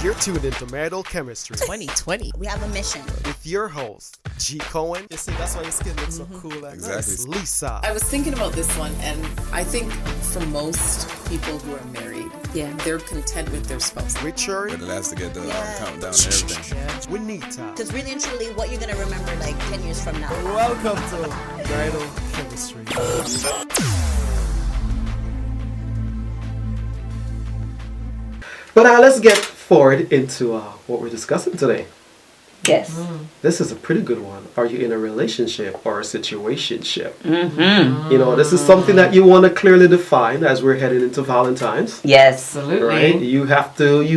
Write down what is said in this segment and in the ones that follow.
You're tuned into Marital Chemistry 2020. We have a mission. with your host, G-Cohen. You see, that's why your skin looks so cool like Exactly. this. Lisa. I was thinking about this one, and I think for most people who are married, they're content with their spouse. Richard. But it has to get the Yeah. countdown and everything. Juanita. Because really and truly, what you're going to remember like 10 years from now. Welcome to Marital Chemistry. But let's get forward into what we're discussing today. Yes. This is a pretty good one. Are you in a relationship or a situationship? You know, this is something that you want to clearly define as we're heading into Valentine's. Yes. Right? You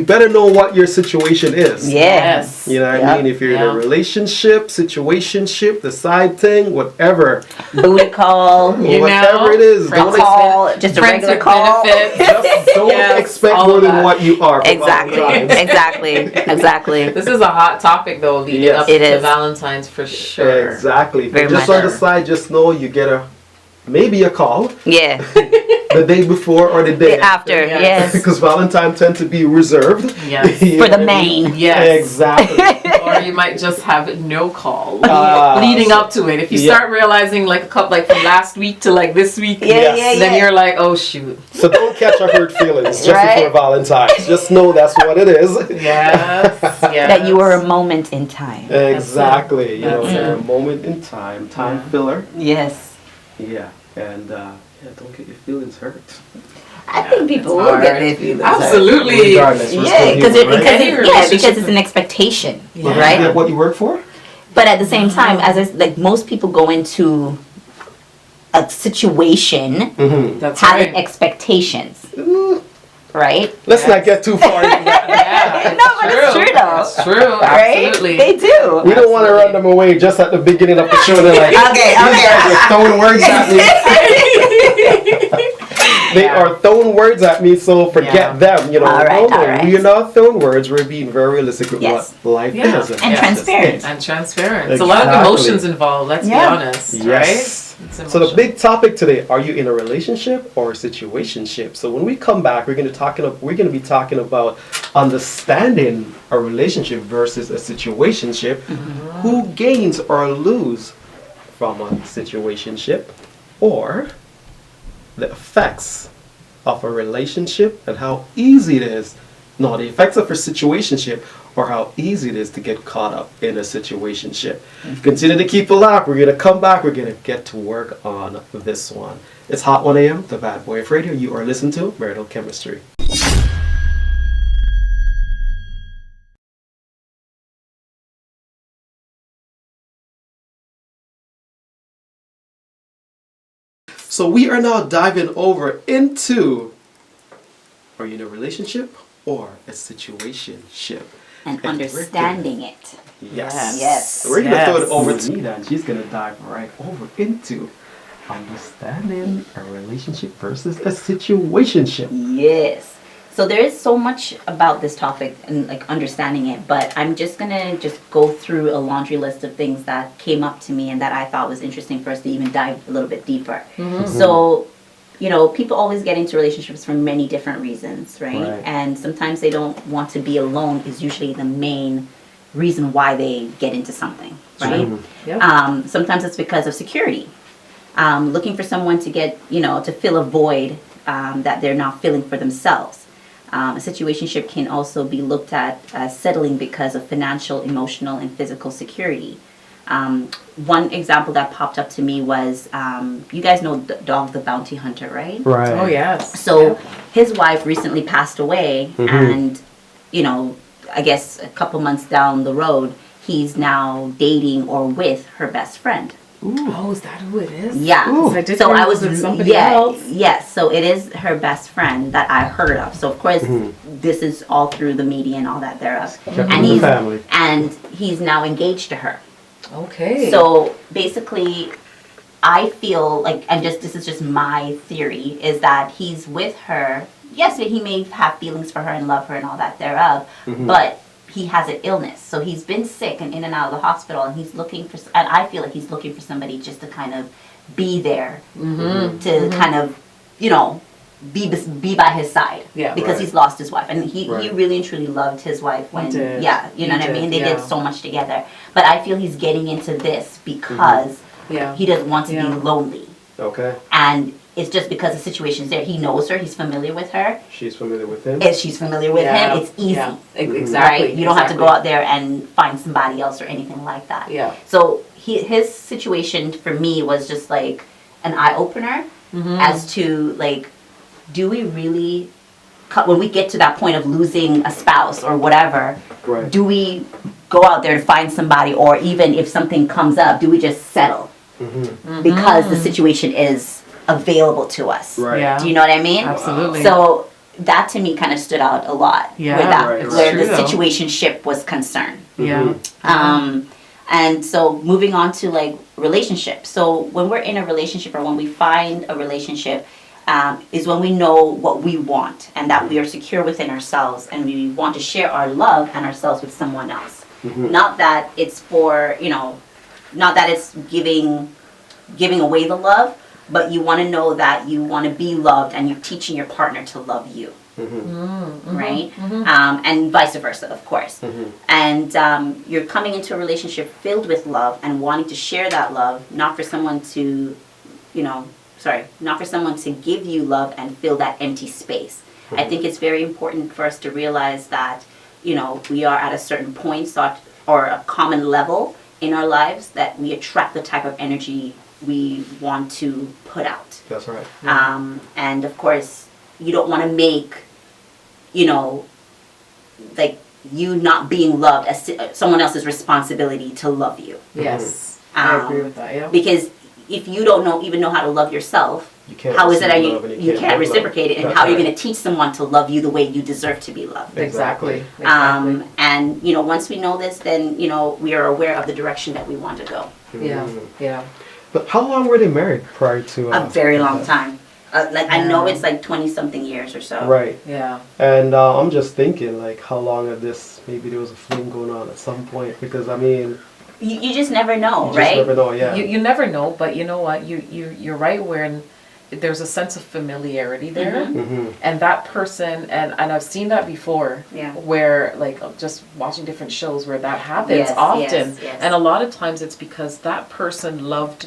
better know what your situation is. Yes. You know what I Yep. mean? If you're in a relationship, situationship, the side thing, whatever. Booty call. Whatever it is. Friend call. Just a regular call. Just don't Yes, expect all more of than that. what you are. for Exactly. Valentine's. Exactly. This is a hot topic though, leading Yes. up It to is. Valentine's for sure. Exactly. Very But just much on the so. side, just know you get maybe a call Yeah. the day before or the day After. Yes. Because Valentine tend to be reserved. Yes. You For know the what I mean? main. Yes. Exactly. Or you might just have no call Ah, leading up to it. If you yeah. start realizing like a couple, like from last week to like this week, Yes. then you're like, oh shoot. So don't catch our hurt feelings just Right? before Valentine's. Just know that's what it is. Yes. That you were a moment in time. Exactly. You know, That's you're it. a moment in time filler. Yes. Yeah. And don't get your feelings hurt. I think people it's will hard. get their feelings hurt. Absolutely. Regardless, we're Yeah, still because human, right? Any relationship- it's an expectation, Well, right? that's what you work for? But at the same time, most people go into a situation That's having right. expectations, right? Let's not get too far into that. Yeah. No, but it's true though. It's true. Right? Absolutely. They do. We don't want to run them away just at the beginning of the show. They're like, Okay. these guys are throwing words at me. They are throwing words at me, so forget them. You know, All right, all right. we're not throwing words. We're being very realistic with Yes. what life Yeah. is. And Yeah. transparent. And transparent. It's a lot of Exactly. emotions involved, let's be Yeah. honest. Yes. Right? It's So the emotion. big topic today: are you in a relationship or a situationship? So when we come back, we're going to be talking about understanding a relationship versus a situationship. Who gains or lose from a situationship, or the effects of a relationship and how easy it is. No, the effects of a situationship or how easy it is to get caught up in a situationship. Continue to keep it locked. We're going to come back. We're going to get to work on this one. It's Hot 1 AM, the Bad Boy of Radio. You are listening to Marital Chemistry. So we are now diving over into, are you in a relationship or a situationship? And understanding it. Yes. Yes. We're going to throw it Yes. over to Nita, and she's going to dive right over into understanding a relationship versus a situationship. Yes. So there is so much about this topic and like understanding it, but I'm just gonna go through a laundry list of things that came up to me and that I thought was interesting for us to even dive a little bit deeper. So, you know, people always get into relationships for many different reasons, right? Right. And sometimes they don't want to be alone is usually the main reason why they get into something, right? Yep. Sometimes it's because of security. Looking for someone to get, to fill a void that they're not filling for themselves. A situationship can also be looked at as settling because of financial, emotional, and physical security. One example that popped up to me was, you guys know Dog the Bounty Hunter, right? Right. Oh yes. So his wife recently passed away, and, I guess a couple months down the road, he's now dating or with her best friend. Oh, is that who it is? Yeah. Ooh. I did So hear I it was with somebody yeah, else. Yes. So it is her best friend that I heard of. So of course this is all through the media and all that thereof. And he's now engaged to her. Okay. So basically, I feel like, this is just my theory, is that he's with her. Yes, he may have feelings for her and love her and all that thereof, but he has an illness. So he's been sick and in and out of the hospital, and and I feel like he's looking for somebody just to kind of be there, to kind of, be by his side. Yeah. Because Right. he's lost his wife, and he Right. really and truly loved his wife when did. you know He what I mean. did, They did yeah. so much together, but I feel he's getting into this because Yeah. he doesn't want to Yeah. be lonely, Okay. and it's just because the situation's there. He knows her, he's familiar with her. She's familiar with him. If she's familiar with Yeah. him, it's easy. Yeah. Exactly. Right? You don't have to go out there and find somebody else or anything like that. Yeah. So his situation for me was just like an eye opener as to like, do we really, when we get to that point of losing a spouse or whatever, Right. do we go out there and find somebody, or even if something comes up, do we just settle because the situation is available to us? Right. Yeah. Do you know what I mean? Absolutely. So that to me kind of stood out a lot. Yeah, Right, it's where true, the though. situationship was concerned. Yeah. And so moving on to like relationships. So when we're in a relationship or when we find a relationship, is when we know what we want and that we are secure within ourselves and we want to share our love and ourselves with someone else. Not that it's for, not that it's giving away the love, but you want to know that you want to be loved and you're teaching your partner to love you. Right? And vice versa, of course. And you're coming into a relationship filled with love and wanting to share that love, not for someone to, not for someone to give you love and fill that empty space. I think it's very important for us to realize that, we are at a certain point or a common level in our lives that we attract the type of energy we want to put out. That's right. And of course, you don't want to make, like you not being loved as someone else's responsibility to love you. Yes. I agree with that. Yeah. Because if you don't even know how to love yourself, You can't how is it receive that love and you give can't love. reciprocate it, and That's how are you right. going to teach someone to love you the way you deserve to be loved? Exactly. And once we know this, then we are aware of the direction that we want to go. Yeah. Yeah. But how long were they married prior to? A very long time. I know it's like 20-something years or so. Right. Yeah. And I'm just thinking, like, how long of this? Maybe there was a fling going on at some point, because I mean, You just never know, you right? just never know. Yeah. You never know, but you know what? You're right when there's a sense of familiarity there, and that person, and I've seen that before, Yeah. where like just watching different shows where that happens Yes, often, yes. and a lot of times it's because that person loved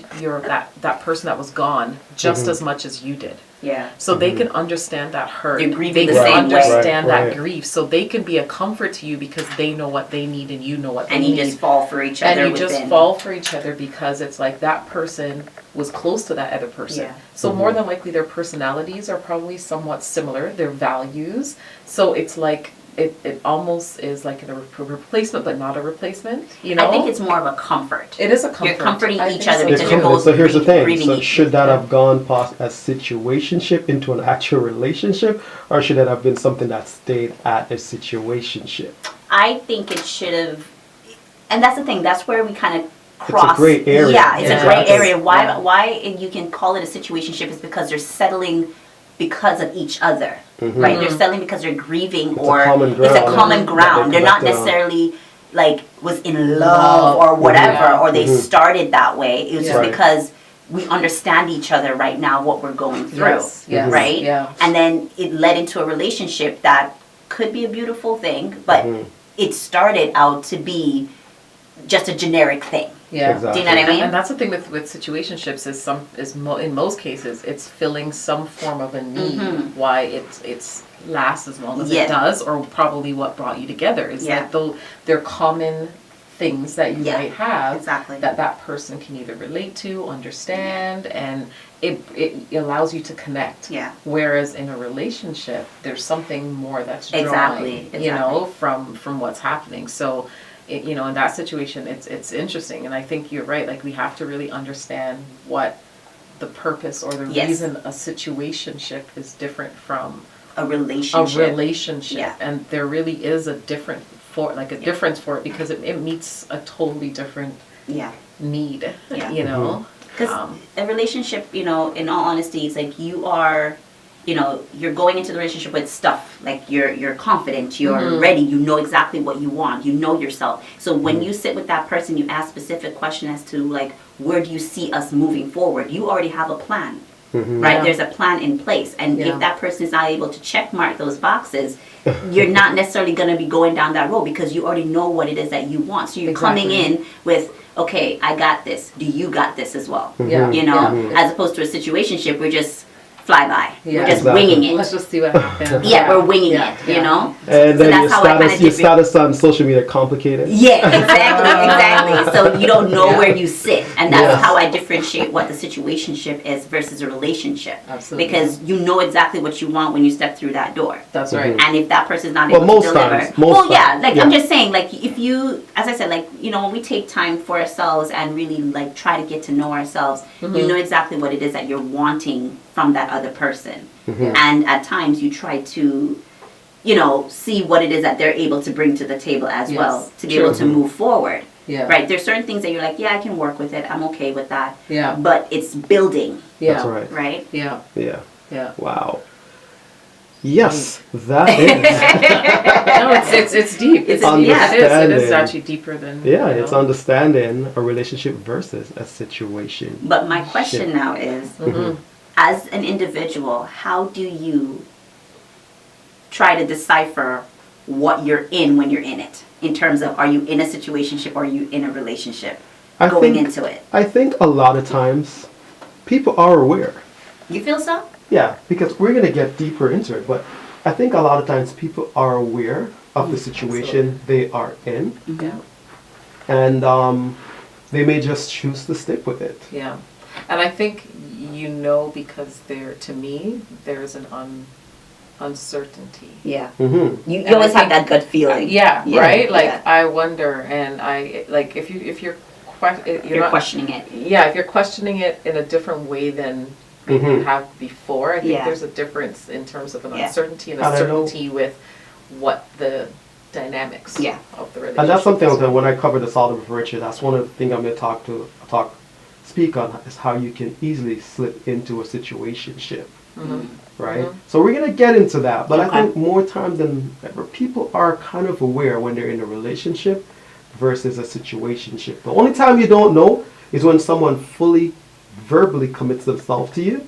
that person that was gone just as much as you did. Yeah. So they can understand that hurt. They're grieving They the can same way. understand Right, that right. grief. So they can be a comfort to you because they know what they need and you know what they And need. you just fall for each other. And you within. just fall for each other because it's like that person was close to that other person. Yeah. So more than likely their personalities are probably somewhat similar, their values. So it's like it almost is like a replacement, but not a replacement. I think it's more of a comfort. It is a comfort. You're comforting I each think other so. because They're you're comforted. both So here's the thing. grieving So each should that have gone past a situationship into an actual relationship, or should it have been something that stayed at a situationship? I think it should have, and that's the thing. That's where we kind of cross. It's a gray area. Yeah, it's a gray Exactly. area. Yeah. Why you can call it a situationship is because they're settling because of each other, right? They're settling because they're grieving, It's a or common it's a ground common that ground. they're They're not connected on. necessarily like was in love or whatever, Yeah. or they started that way. It was just Right. because we understand each other right now, what we're going through, Yes, right? yeah. And then it led into a relationship that could be a beautiful thing, but it started out to be just a generic thing. Yeah. Exactly. Do you know what I mean? And that's the thing with situationships in most cases it's filling some form of a need why it's lasts as long as Yeah. it does, or probably what brought you together is Yeah. that though they're common things that you Yeah, might have exactly. that person can either relate to, understand, and it allows you to connect. Yeah. Whereas in a relationship there's something more that's drawing, Exactly. from what's happening. So in that situation, it's interesting, and I think you're right. Like we have to really understand what the purpose or the Yes. reason a situationship is different from A a relationship. relationship, Yeah. and there really is a difference for it because it meets a totally different Yeah. need. Yeah. Because a relationship, in all honesty, it's like you are, you're going into the relationship with stuff. Like you're confident, you're ready, you know exactly what you want, you know yourself. So when you sit with that person, you ask specific question as to like, where do you see us moving forward? You already have a plan. right? Yeah. There's a plan in place. And Yeah. if that person is not able to check mark those boxes, you're not necessarily going to be going down that road because you already know what it is that you want. So you're coming in with, okay, I got this. Do you got this as well? Yeah. You know, Yeah. as opposed to a situationship, we're just fly by. Yeah. We're just Exactly. winging it. Let's just see what happens. Yeah, we're winging Yeah. it, you know? And So then that's how I kinda your dip it. status on social media complicated. Yeah, exactly. So you don't know Yeah. where you sit. And that's Yes. how I differentiate what the situationship is versus a relationship. Absolutely. Because you know exactly what you want when you step through that door. That's right. And if that person's not Well, able most to deliver, times, most well, yeah, times, like yeah. I'm just saying, like if you, as I said, like you know, when we take time for ourselves and really like try to get to know ourselves, you know exactly what it is that you're wanting from that other person, and at times you try to, you know, see what it is that they're able to bring to the table as Yes, well to be true. able to move forward. Yeah. Right. There's certain things that you're like, yeah, I can work with it. I'm okay with that. Yeah. But it's building, Yeah. That's right. right? Yeah. Yeah. Yeah. Wow. Yes, that is. No, it's deep. It's deep. yeah. It is Understanding. actually deeper than. Yeah, you know. it's understanding a relationship versus a situation. But my question Shit. now is, Mm-hmm. as an individual, how do you try to decipher what you're in when you're in it? In terms of, are you in a situationship or are you in a relationship going into it? I think a lot of times people are aware. You feel so? Yeah, because we're going to get deeper into it, but I think a lot of times people are aware of the situation they are in, Yeah. and they may just choose to stick with it. Yeah. And I think because to me there's an uncertainty. Yeah. Mm-hmm. You And always I have that gut feeling. Yeah, right? Like yeah. I wonder, and I like if you're You're questioning it. Yeah, if you're questioning it in a different way than maybe you have before, I think Yeah. there's a difference in terms of an Yeah. uncertainty and a And I know- certainty with what the dynamics Yeah. of the relationship And that's something is. that when I cover the solid with Richard, that's one of the things I'm going to speak on is how you can easily slip into a situationship, right? So we're going to get into that, but I Okay. think more times than ever, people are kind of aware when they're in a relationship versus a situationship. The only time you don't know is when someone fully verbally commits themselves to you,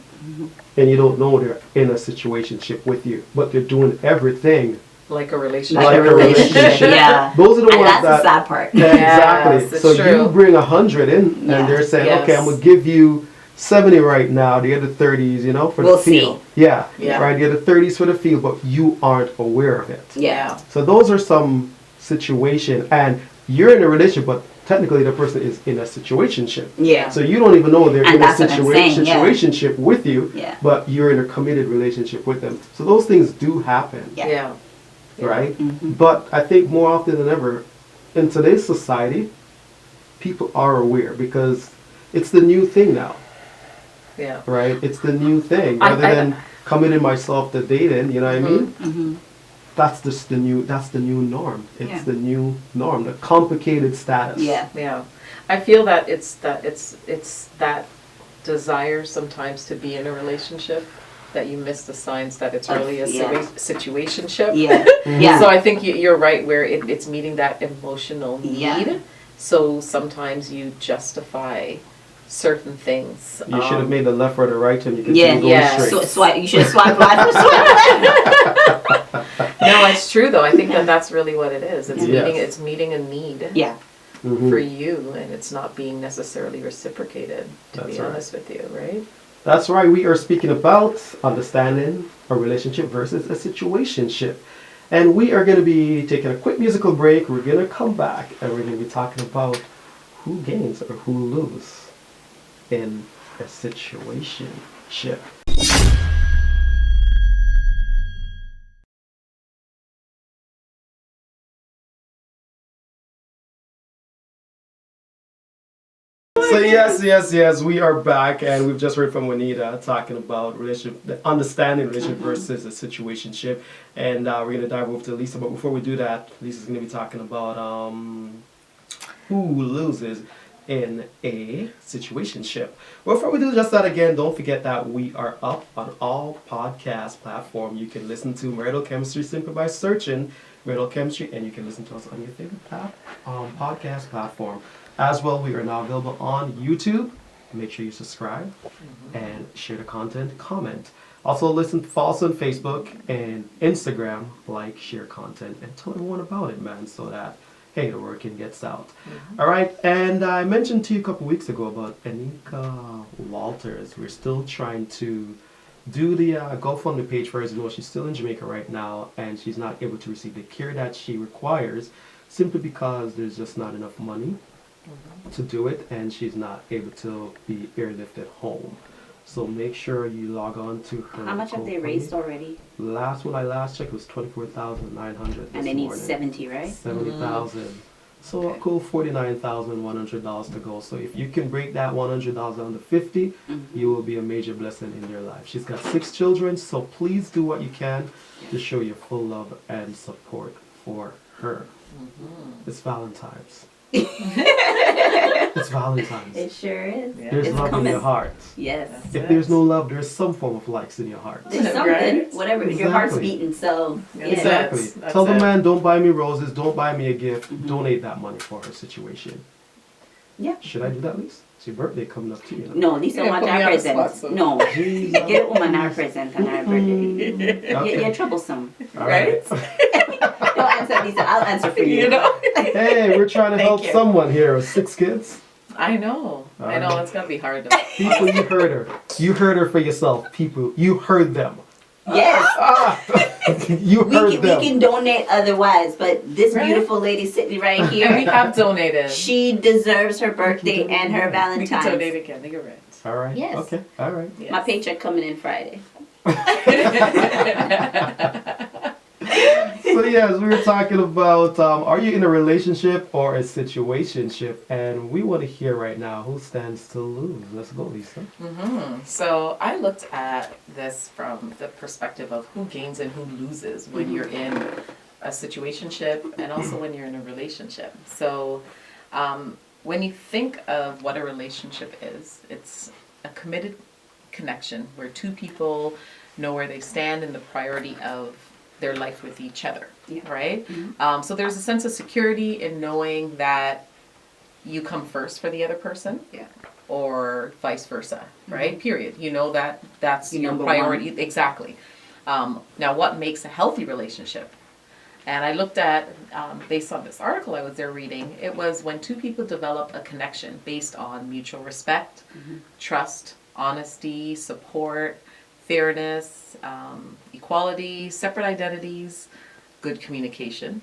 and you don't know they're in a situationship with you, but they're doing everything like a relationship. like a relationship. Yeah. Those are the And ones that's the that sad part. exactly. Yes, it's So true. you bring 100 in, Yeah. and they're saying, Yes. "Okay, I'm gonna give you 70 right now. The other 30s, you know, for We'll the feel." Yeah, Yeah. right. The other 30s for the feel, but you aren't aware of it. Yeah. So those are some situation, and you're in a relationship, but technically the person is in a situationship. Yeah. So you don't even know they're And in a that's what I'm saying, yeah. situationship with you, Yeah. but you're in a committed relationship with them. So those things do happen, Yeah. Yeah. right? But I think more often than ever, in today's society, people are aware because it's the new thing now, Yeah. right? It's the new thing. I- Rather I- than committing myself to dating, you know what I mean? Mm-hmm. That's just the new norm. It's Yeah. the new norm, the complicated status. Yeah. Yeah, I feel that it's that desire sometimes to be in a relationship that you miss the signs that it's really a Yeah. situationship. Yeah. Yeah. So I think you're right where it's meeting that emotional need. Yeah. So sometimes you justify certain things. You should have made the left or the right turn. You could Yeah. go Yeah. straight. So swipe. You should have swiped right or swipe left. No, it's true though. I think that's really what it is. It's Yes. meeting a need. Yeah. Mhm. For you, and it's not being necessarily reciprocated, to That's be right. honest with you, right? That's right. We are speaking about understanding a relationship versus a situationship. And we are going to be taking a quick musical break. We're going to come back and we're going to be talking about who gains or who loses in a situationship. So yes, we are back, and we've just heard from Juanita talking about relationship, the understanding relationship versus a situationship, and we're gonna dive over to Lisa. But before we do that, Lisa's gonna be talking about who loses in a situationship. Before we do just that again, don't forget that we are up on all podcast platforms. You can listen to Marital Chemistry simply by searching Marital Chemistry, and you can listen to us on your favorite podcast platform. As well, we are now available on YouTube make sure you subscribe and share the content, comment. Also follow us on Facebook and Instagram, like, share content, and tell everyone about it, man, so that, hey, the word can get out. All right, and I mentioned to you a couple weeks ago about Anika Walters. We're still trying to do the GoFundMe page for her. As you know, she's still in Jamaica right now, and she's not able to receive the care that she requires simply because there's just not enough money to do it, and she's not able to be airlifted home. So make sure you log on to her. How much have they GoFundMe. raised already? When I last checked, it was 24,900. And they need 70, right? 70,000. So a cool $49,100 to go. So if you can break that $100 down to 50, you will be a major blessing in your life. She's got 6 children, so please do what you can to show your full love and support for her. It's Valentine's. It's Valentine's. It sure is. There's It's love in coming. your heart. Yes. If there's no love, there's some form of likes in your heart. There's something, Right? whatever, your heart's Exactly. beating, so yeah. Exactly. That's Tell the it. man, don't buy me roses, don't buy me a gift, donate that money for her situation. Yeah. Should I do that, Lisa? It's your birthday coming up too, you know. No, Lisa Yeah, wants put me our on the spot, present. so. No, Jesus. get a woman our present on our birthday. Okay. You're troublesome. All right. Don't answer, Lisa. I'll answer for you. You know? Hey, we're trying to Thank help you. someone here with 6 kids. I know. I know, it's gonna be hard though. People, you heard her. You heard her for yourself. People, you heard them. Yes. You We heard can, them. we can donate otherwise, but this Right. beautiful lady sitting right And we here, have donated. she deserves her birthday and her We can Valentine's. donate again, you're right. All right. Yes. Okay. All right. Yes. My paycheck coming in Friday. So yes, we were talking about are you in a relationship or a situationship, and we want to hear right now who stands to lose. Let's go, Lisa. So I looked at this from the perspective of who gains and who loses when you're in a situationship and also when you're in a relationship. So when you think of what a relationship is, it's a committed connection where two people know where they stand in the priority of their life with each other, Yeah. right? So there's a sense of security in knowing that you come first for the other person, Yeah. or vice versa, right? Period. You know that that's Your your number priority. Exactly. Now, what makes a healthy relationship? And I looked at, based on this article I was there reading, it was when two people develop a connection based on mutual respect, trust, honesty, support, fairness, equality, separate identities, good communication,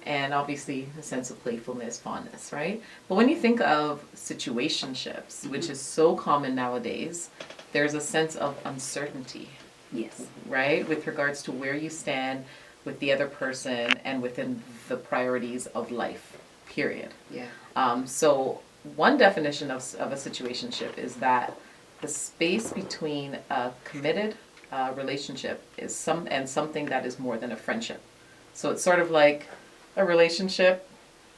and obviously a sense of playfulness, fondness, right? But when you think of situationships, which is so common nowadays, there's a sense of uncertainty, Yes. right? With regards to where you stand with the other person and within the priorities of life, period. Yeah. So one definition of a situationship is that the space between a committed relationship is something that is more than a friendship. So it's sort of like a relationship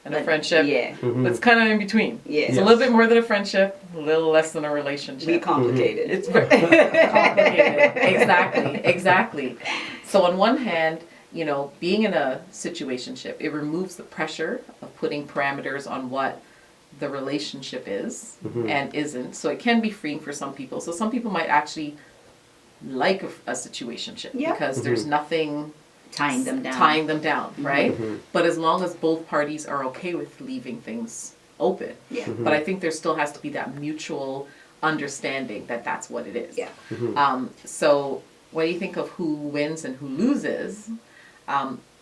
and a But- friendship, Yeah. but it's kind of in between. Yeah. It's a little bit more than a friendship, a little less than a relationship. Be complicated. It's very complicated. Exactly. So on one hand, you know, being in a situationship, it removes the pressure of putting parameters on what the relationship is and isn't. So it can be freeing for some people. So some people might actually like a situationship Yeah. because there's nothing Tying them down. right? But as long as both parties are okay with leaving things open. Yeah. But I think there still has to be that mutual understanding that that's what it is. Yeah. So when you think of who wins and who loses,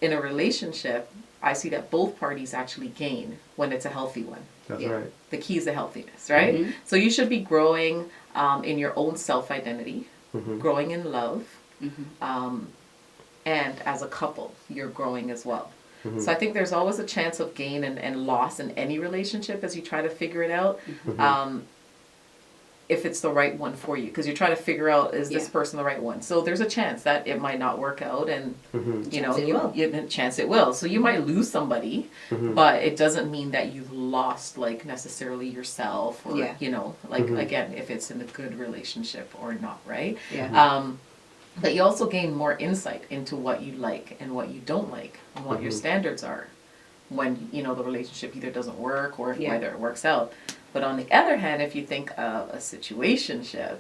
in a relationship, I see that both parties actually gain when it's a healthy one. That's Yeah. right. The key is the healthiness, right? So you should be growing in your own self-identity, growing in love, and as a couple, you're growing as well. So I think there's always a chance of gain and loss in any relationship as you try to figure it out. If it's the right one for you, because you're trying to figure out, is this Yeah. person the right one? So there's a chance that it might not work out, and you know, Chance it will. chance it will. So you might lose somebody, but it doesn't mean that you've lost like necessarily yourself, or Yeah. you know, like again, if it's in a good relationship or not, right? Yeah. But you also gain more insight into what you like and what you don't like, and what your standards are when, you know, the relationship either doesn't work or Yeah. whether it works out. But on the other hand, if you think of a situationship,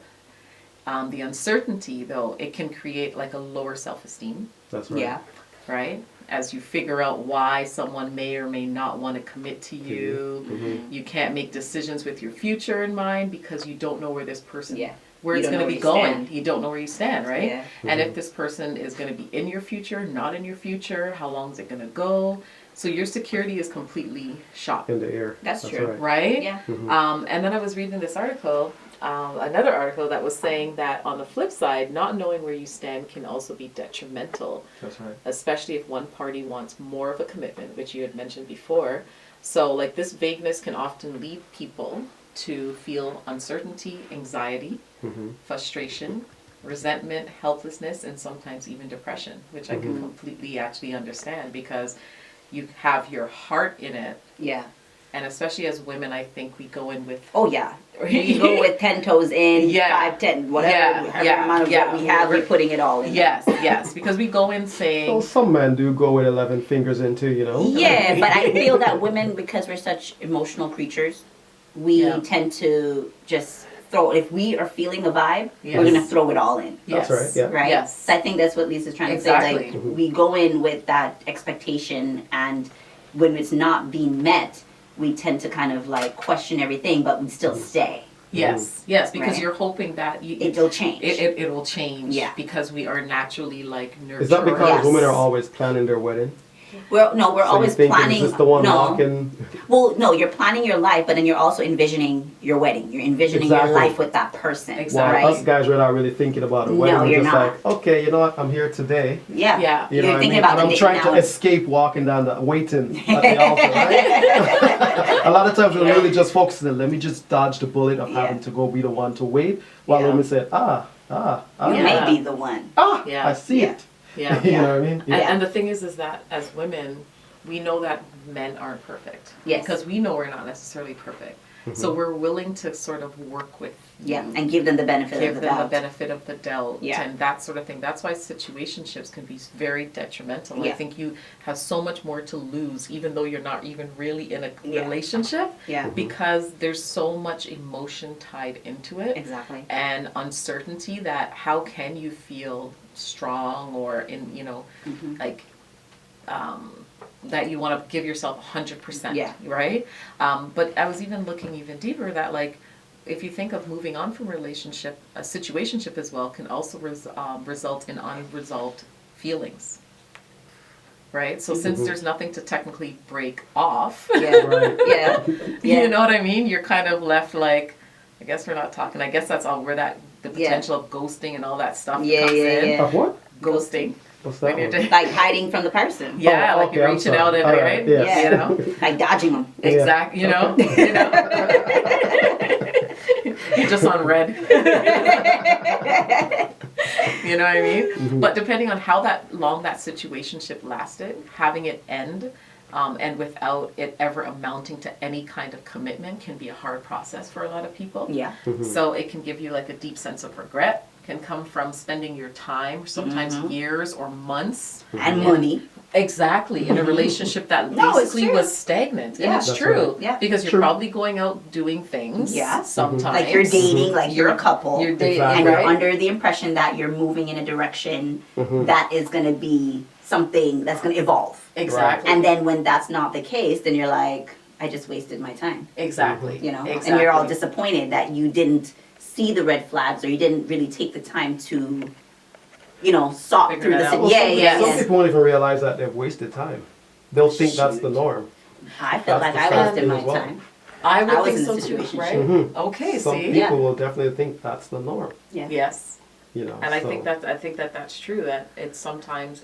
the uncertainty, though, it can create like a lower self-esteem, That's right. Yeah. right? As you figure out why someone may or may not want to commit to you. Mm-hmm. You can't make decisions with your future in mind because you don't know where this person, Yeah. where You it's don't going know to be where you going. stand. You don't know where you stand, right? Yeah. And if this person is going to be in your future, not in your future, how long is it going to go? So your security is completely shot, In the air. That's true. Right. right? Yeah. And then I was reading this article, another article that was saying that on the flip side, not knowing where you stand can also be detrimental, That's right. especially if one party wants more of a commitment, which you had mentioned before. So like this vagueness can often lead people to feel uncertainty, anxiety, frustration, resentment, helplessness, and sometimes even depression, which I can completely actually understand because you have your heart in it. Yeah. And especially as women, I think we go in with Oh yeah. We go with 10 toes in, Yeah. 5, 10, whatever, Yeah, however yeah, amount of yeah. what we have, we're putting it all in. yes, because we go in Well, saying, some men do go with 11 fingers into, you know. Yeah, but I feel that women, because we're such emotional creatures, we Yeah. tend to just throw, if we are feeling a vibe, Yes. we're going to throw it all in. yes, That's right, yeah. Right? Yes. So I think that's what Lisa's trying Exactly. to say. Like, we go in with that expectation, and when it's not being met, we tend to kind of like question everything, but we still stay. yes, because Right. you're hoping that It'll change. it will change Yeah. because we are naturally like nurtured. Is that because Yes. women are always planning their wedding? We're So always you think, planning. is this the one no. walking? Well, no, you're planning your life, but then you're also envisioning your wedding. You're envisioning Exactly. your life with that person. Exactly. Well, Right? us guys, we're not really thinking about a wedding. No, We're you're just not. like, okay, you know what? I'm here today. Yeah. Yeah. You know You're what thinking I mean? about And the I'm trying now to escape walking down the waiting at the altar, right? A lot of times we're really just focusing on, let me just dodge the bullet of Yeah. having to go be the one to wait, while Yeah. women said, You Yeah. may be the one. Yeah. I see Yeah. it. Yeah. You know what I mean? And the thing is that as women, we know that men aren't perfect. Yes. Because we know we're not necessarily perfect. So we're willing to sort of work with Yeah, and give them the benefit give of the them the doubt. benefit of the doubt Yeah. and that sort of thing. That's why situationships can be very detrimental. I Yeah. think you have so much more to lose, even though you're not even really in a Yeah. relationship, Yeah. because there's so much emotion tied into it Exactly. and uncertainty that how can you feel strong or in like that you want to give yourself 100%, Yeah. right? But I was even looking even deeper that like if you think of moving on from relationship, a situationship as well can also result in unresolved feelings, right? So since there's nothing to technically break off, Yeah. Right. Yeah. Yeah. you know what I mean? You're kind of left like, I guess we're not talking. I guess that's all where the Yeah. potential of ghosting and all that stuff Yeah, comes yeah, in. yeah. Of what? Ghosting. What's that When you're one? doing- Like hiding from the person. Yeah, Oh, like okay, you're I'm reaching sorry. out and All right, right, yes. you know, Like dodging them. Yeah. exactly, you know, you're just on red. You know what I mean? But depending on how long that situationship lasted, having it end. And without it ever amounting to any kind of commitment can be a hard process for a lot of people. Yeah. So it can give you like a deep sense of regret, can come from spending your time, sometimes years or months. And money. Exactly, in a relationship that No, it's basically true. was stagnant. Yeah. And it's That's true. right. Yeah. Because you're True. probably going out doing things Yeah. sometimes. Like you're dating, like you're a couple. You're dating, Exactly. And right? you're under the impression that you're moving in a direction that is going to be something that's going to evolve. Exactly. And then when that's not the case, then you're like, I just wasted my time. Exactly. You know? Exactly. And you're all disappointed that you didn't see the red flags or you didn't really take the time to, sort Figure through it the out. situation. Well, Yeah, Some yeah. people won't even realize that they've wasted time. They'll think that's the norm. I felt That's like the I sad wasted thing my as well. time. I would I was think in so a too, situation. right? Mhm. Okay, Some see? people Yeah. will definitely think that's the norm. Yeah. Yes. You know. And I so- think that's true, that it's sometimes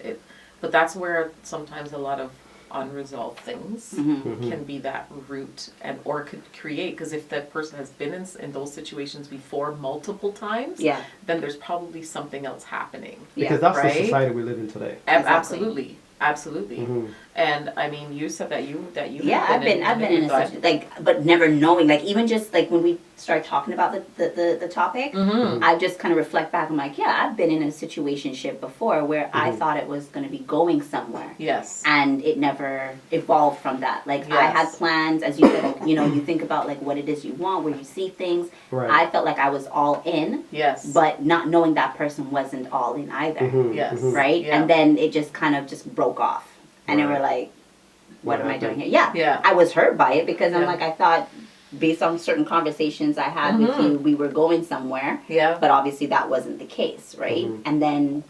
but that's where sometimes a lot of unresolved things can be that root or could create, because if that person has been in those situations before multiple times, Yeah. then there's probably something else happening. Because that's right? the society we live in today. Exactly. Absolutely. Absolutely. And I mean, you said that you Yeah, I've been in a situation, like, but never knowing, like, even just like when we start talking about the topic, I just kind of reflect back. I'm like, yeah, I've been in a situationship before where I thought it was going to be going somewhere. Yes. And it never evolved from that. Like, I had plans, as you said, you know, you think about like what it is you want, where you see things. Right. I felt like I was all in. Yes. But not knowing that person wasn't all in either. Yes. Right? Yeah. And then it just kind of just broke off. And then Right. we're like, what am I happened? doing here? Yeah. Yeah. I was hurt by it because I'm Yeah. like, I thought based on certain conversations I had with you, we were going somewhere. Yeah. But obviously that wasn't the case, right? And then,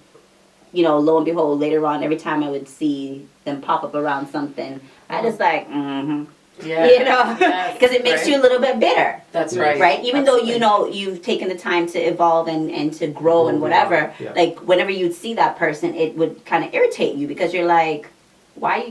you know, lo and behold, later on, every time I would see them pop up around something, I just like, Yeah. you know, Yes. because it makes Right. you a little bit bitter. That's right. Right? Even though you Absolutely. know you've taken the time to evolve and to grow and whatever, Yeah. like whenever you'd see that person, it would kind of irritate you because you're like, why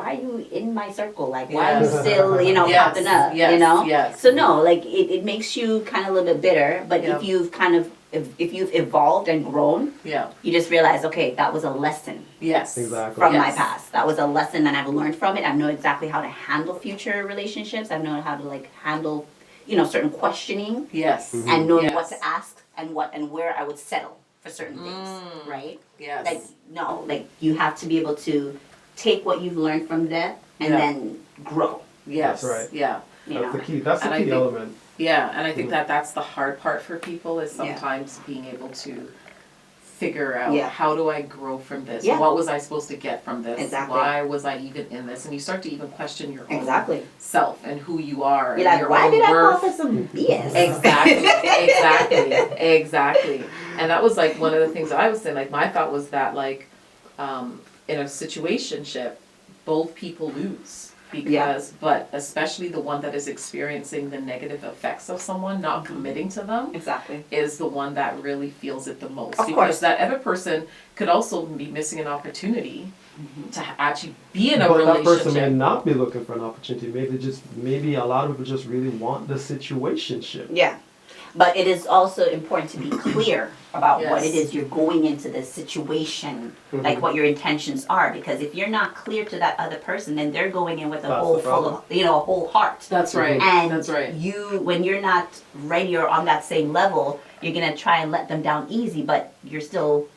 are you in my circle? Like, why are you Yes. still, you know, Yes. popping up, Yes. you know? Yes. So no, like it makes you kind of a little bit bitter, but Yeah. if you've kind of, if you've evolved and grown, Yeah. you just realize, okay, that was a lesson Yes. Exactly. from my Yes. past. That was a lesson and I've learned from it. I know exactly how to handle future relationships. I know how to like handle, you know, certain questioning Yes. and knowing what Yes. to ask and what and where I would settle for certain things, right? Yes. Like no, like you have to be able to take what you've learned from that and Yeah. then grow. Yes. That's right. Yeah. You That's know, the key. That's the And I key think- element. Yeah, and I think that that's the hard part for people is Yeah. sometimes being able to figure out Yeah. how do I grow from this? Yeah. What was I supposed to get from this? Exactly. Why was I even in this? And you start to even question your own exactly. self and who you are. You're and like, your why own did I worth. fall for some BS? Exactly. And that was like one of the things that I was saying. Like my thought was that like in a situationship, both people lose because, but especially the one that is experiencing the negative effects of someone not committing to them Exactly. is the one that really feels it the most. Of because course. that other person could also be missing an opportunity to actually be in a But that person may relationship. not be looking for an opportunity. Maybe a lot of people just really want the situationship. Yeah. But it is also important to be clear about what it Yes. is you're going into this situation, like what your intentions are. Because if you're not clear to that other person, then they're going in with a That's whole the full problem. of, you know, a whole heart. That's right. And That's right. you, when you're not ready or on that same level, you're gonna try and let them down easy, but you're still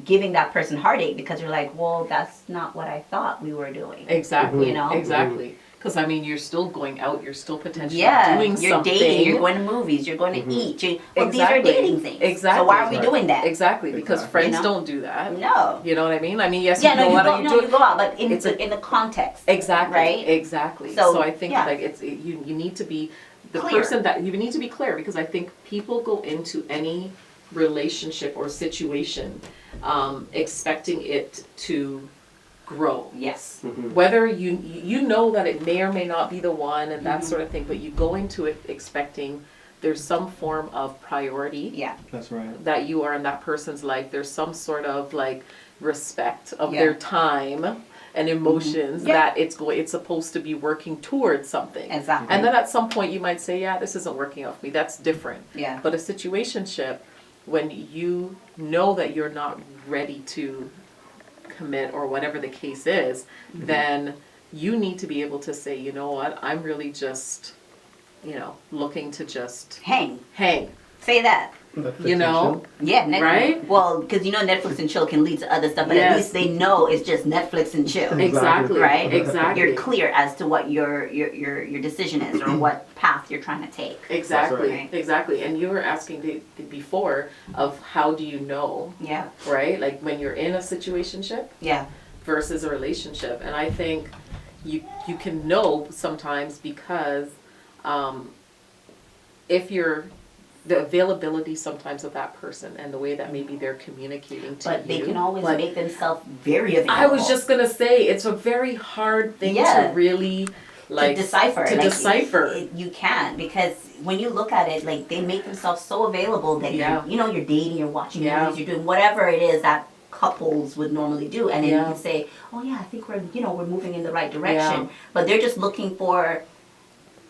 giving that person heartache because you're like, well, that's not what I thought we were doing. Exactly. You know? Exactly. Because I mean, you're still going out. You're still potentially Yeah, doing you're something. dating, you're going to movies, you're going to eat. Well, these Exactly. are dating things. Exactly. So why are we Right. doing that? Exactly, because Exactly. friends You know? don't do that. No. You know what I mean? I mean, yes, Yeah, you no, go you out go, and you no, do you go out, but in It's a- in the context. Exactly. Right? Exactly. So, So I think yeah. like you need to be the Clear. person that you need to be clear because I think people go into any relationship or situation expecting it to grow. Yes. Whether you know that it may or may not be the one and that sort of thing, but you go into it expecting there's some form of priority Yeah. That's right. that you are in that person's life. There's some sort of like respect of Yeah. their time and emotions Yeah. that it's supposed to be working towards something. Exactly. And then at some point you might say, yeah, this isn't working out for me. That's different. Yeah. But a situationship, when you know that you're not ready to commit or whatever the case is, then you need to be able to say, you know what, I'm really just, looking to just Hang. hang. Say that. You know? Yeah, Netflix. Right? Well, because Netflix and chill can lead to other stuff, but Yes. at least they know it's just Netflix and chill. Exactly. Right? Exactly. You're clear as to what your decision is or what path you're trying to take. Exactly. Right. Exactly. And you were asking before of how do you know, Yeah. right? Like when you're in a situationship Yeah. versus a relationship. And I think you can know sometimes because if you're the availability sometimes of that person and the way that maybe they're communicating to But you. they can always but make themselves very available. I was just gonna say it's a very hard thing Yeah. to really like to decipher. To Like, decipher. you can't, because when you look at it, like they make themselves so available that Yeah. you're dating, you're watching Yeah. movies, you're doing whatever it is that couples would normally do, and then you Yeah. can say, oh yeah, I think we're moving in the right direction. Yeah. But they're just looking for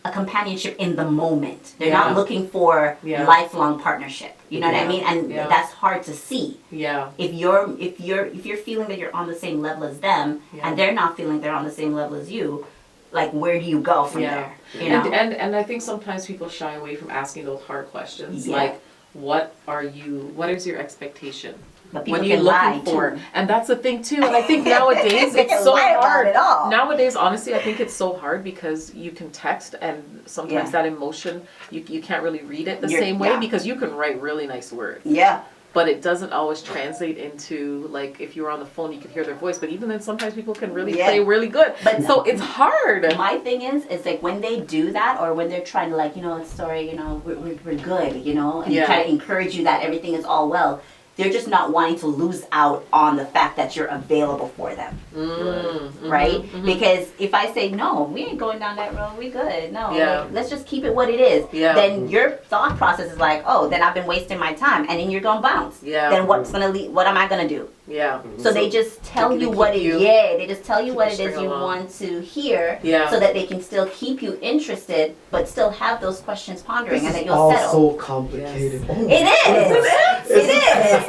a companionship in the moment. They're Yeah. not looking for Yeah. lifelong partnership. You know what I Yeah. mean? And Yeah. that's hard to see. Yeah. If you're feeling that you're on the same level as them, Yeah. and they're not feeling they're on the same level as you, like where do you go from Yeah. there? You know? And I think sometimes people shy away from asking those hard questions. Yeah. Like, what is your expectation? But people What are you can lie looking for? too. And that's the thing too. And I think nowadays They it's can so lie about hard. it all. Nowadays, honestly, I think it's so hard because you can text and sometimes Yeah. that emotion, you can't really read it the You're- same way yeah. because you can write really nice words. Yeah. But it doesn't always translate into, like, if you were on the phone, you could hear their voice. But even then, sometimes people can really Yeah. play really good. But so it's hard. My thing is like when they do that, or when they're trying to, like, sorry, we're good, and Yeah. try to encourage you that everything is all well. They're just not wanting to lose out on the fact that you're available for them, right? Because if I say no, we ain't going down that road, we good. No, Yeah. like, let's just keep it what it is. Yeah. Then your thought process is like, oh, then I've been wasting my time, and then you're gonna bounce. Yeah. Then what am I gonna do? Yeah. So they just tell They you keep what it you- they just tell you keep what you it is string you along. want to hear, Yeah. so that they can still keep you interested, but still have those questions pondering, This and that is you'll all settle. so complicated. Oh, It is. It is.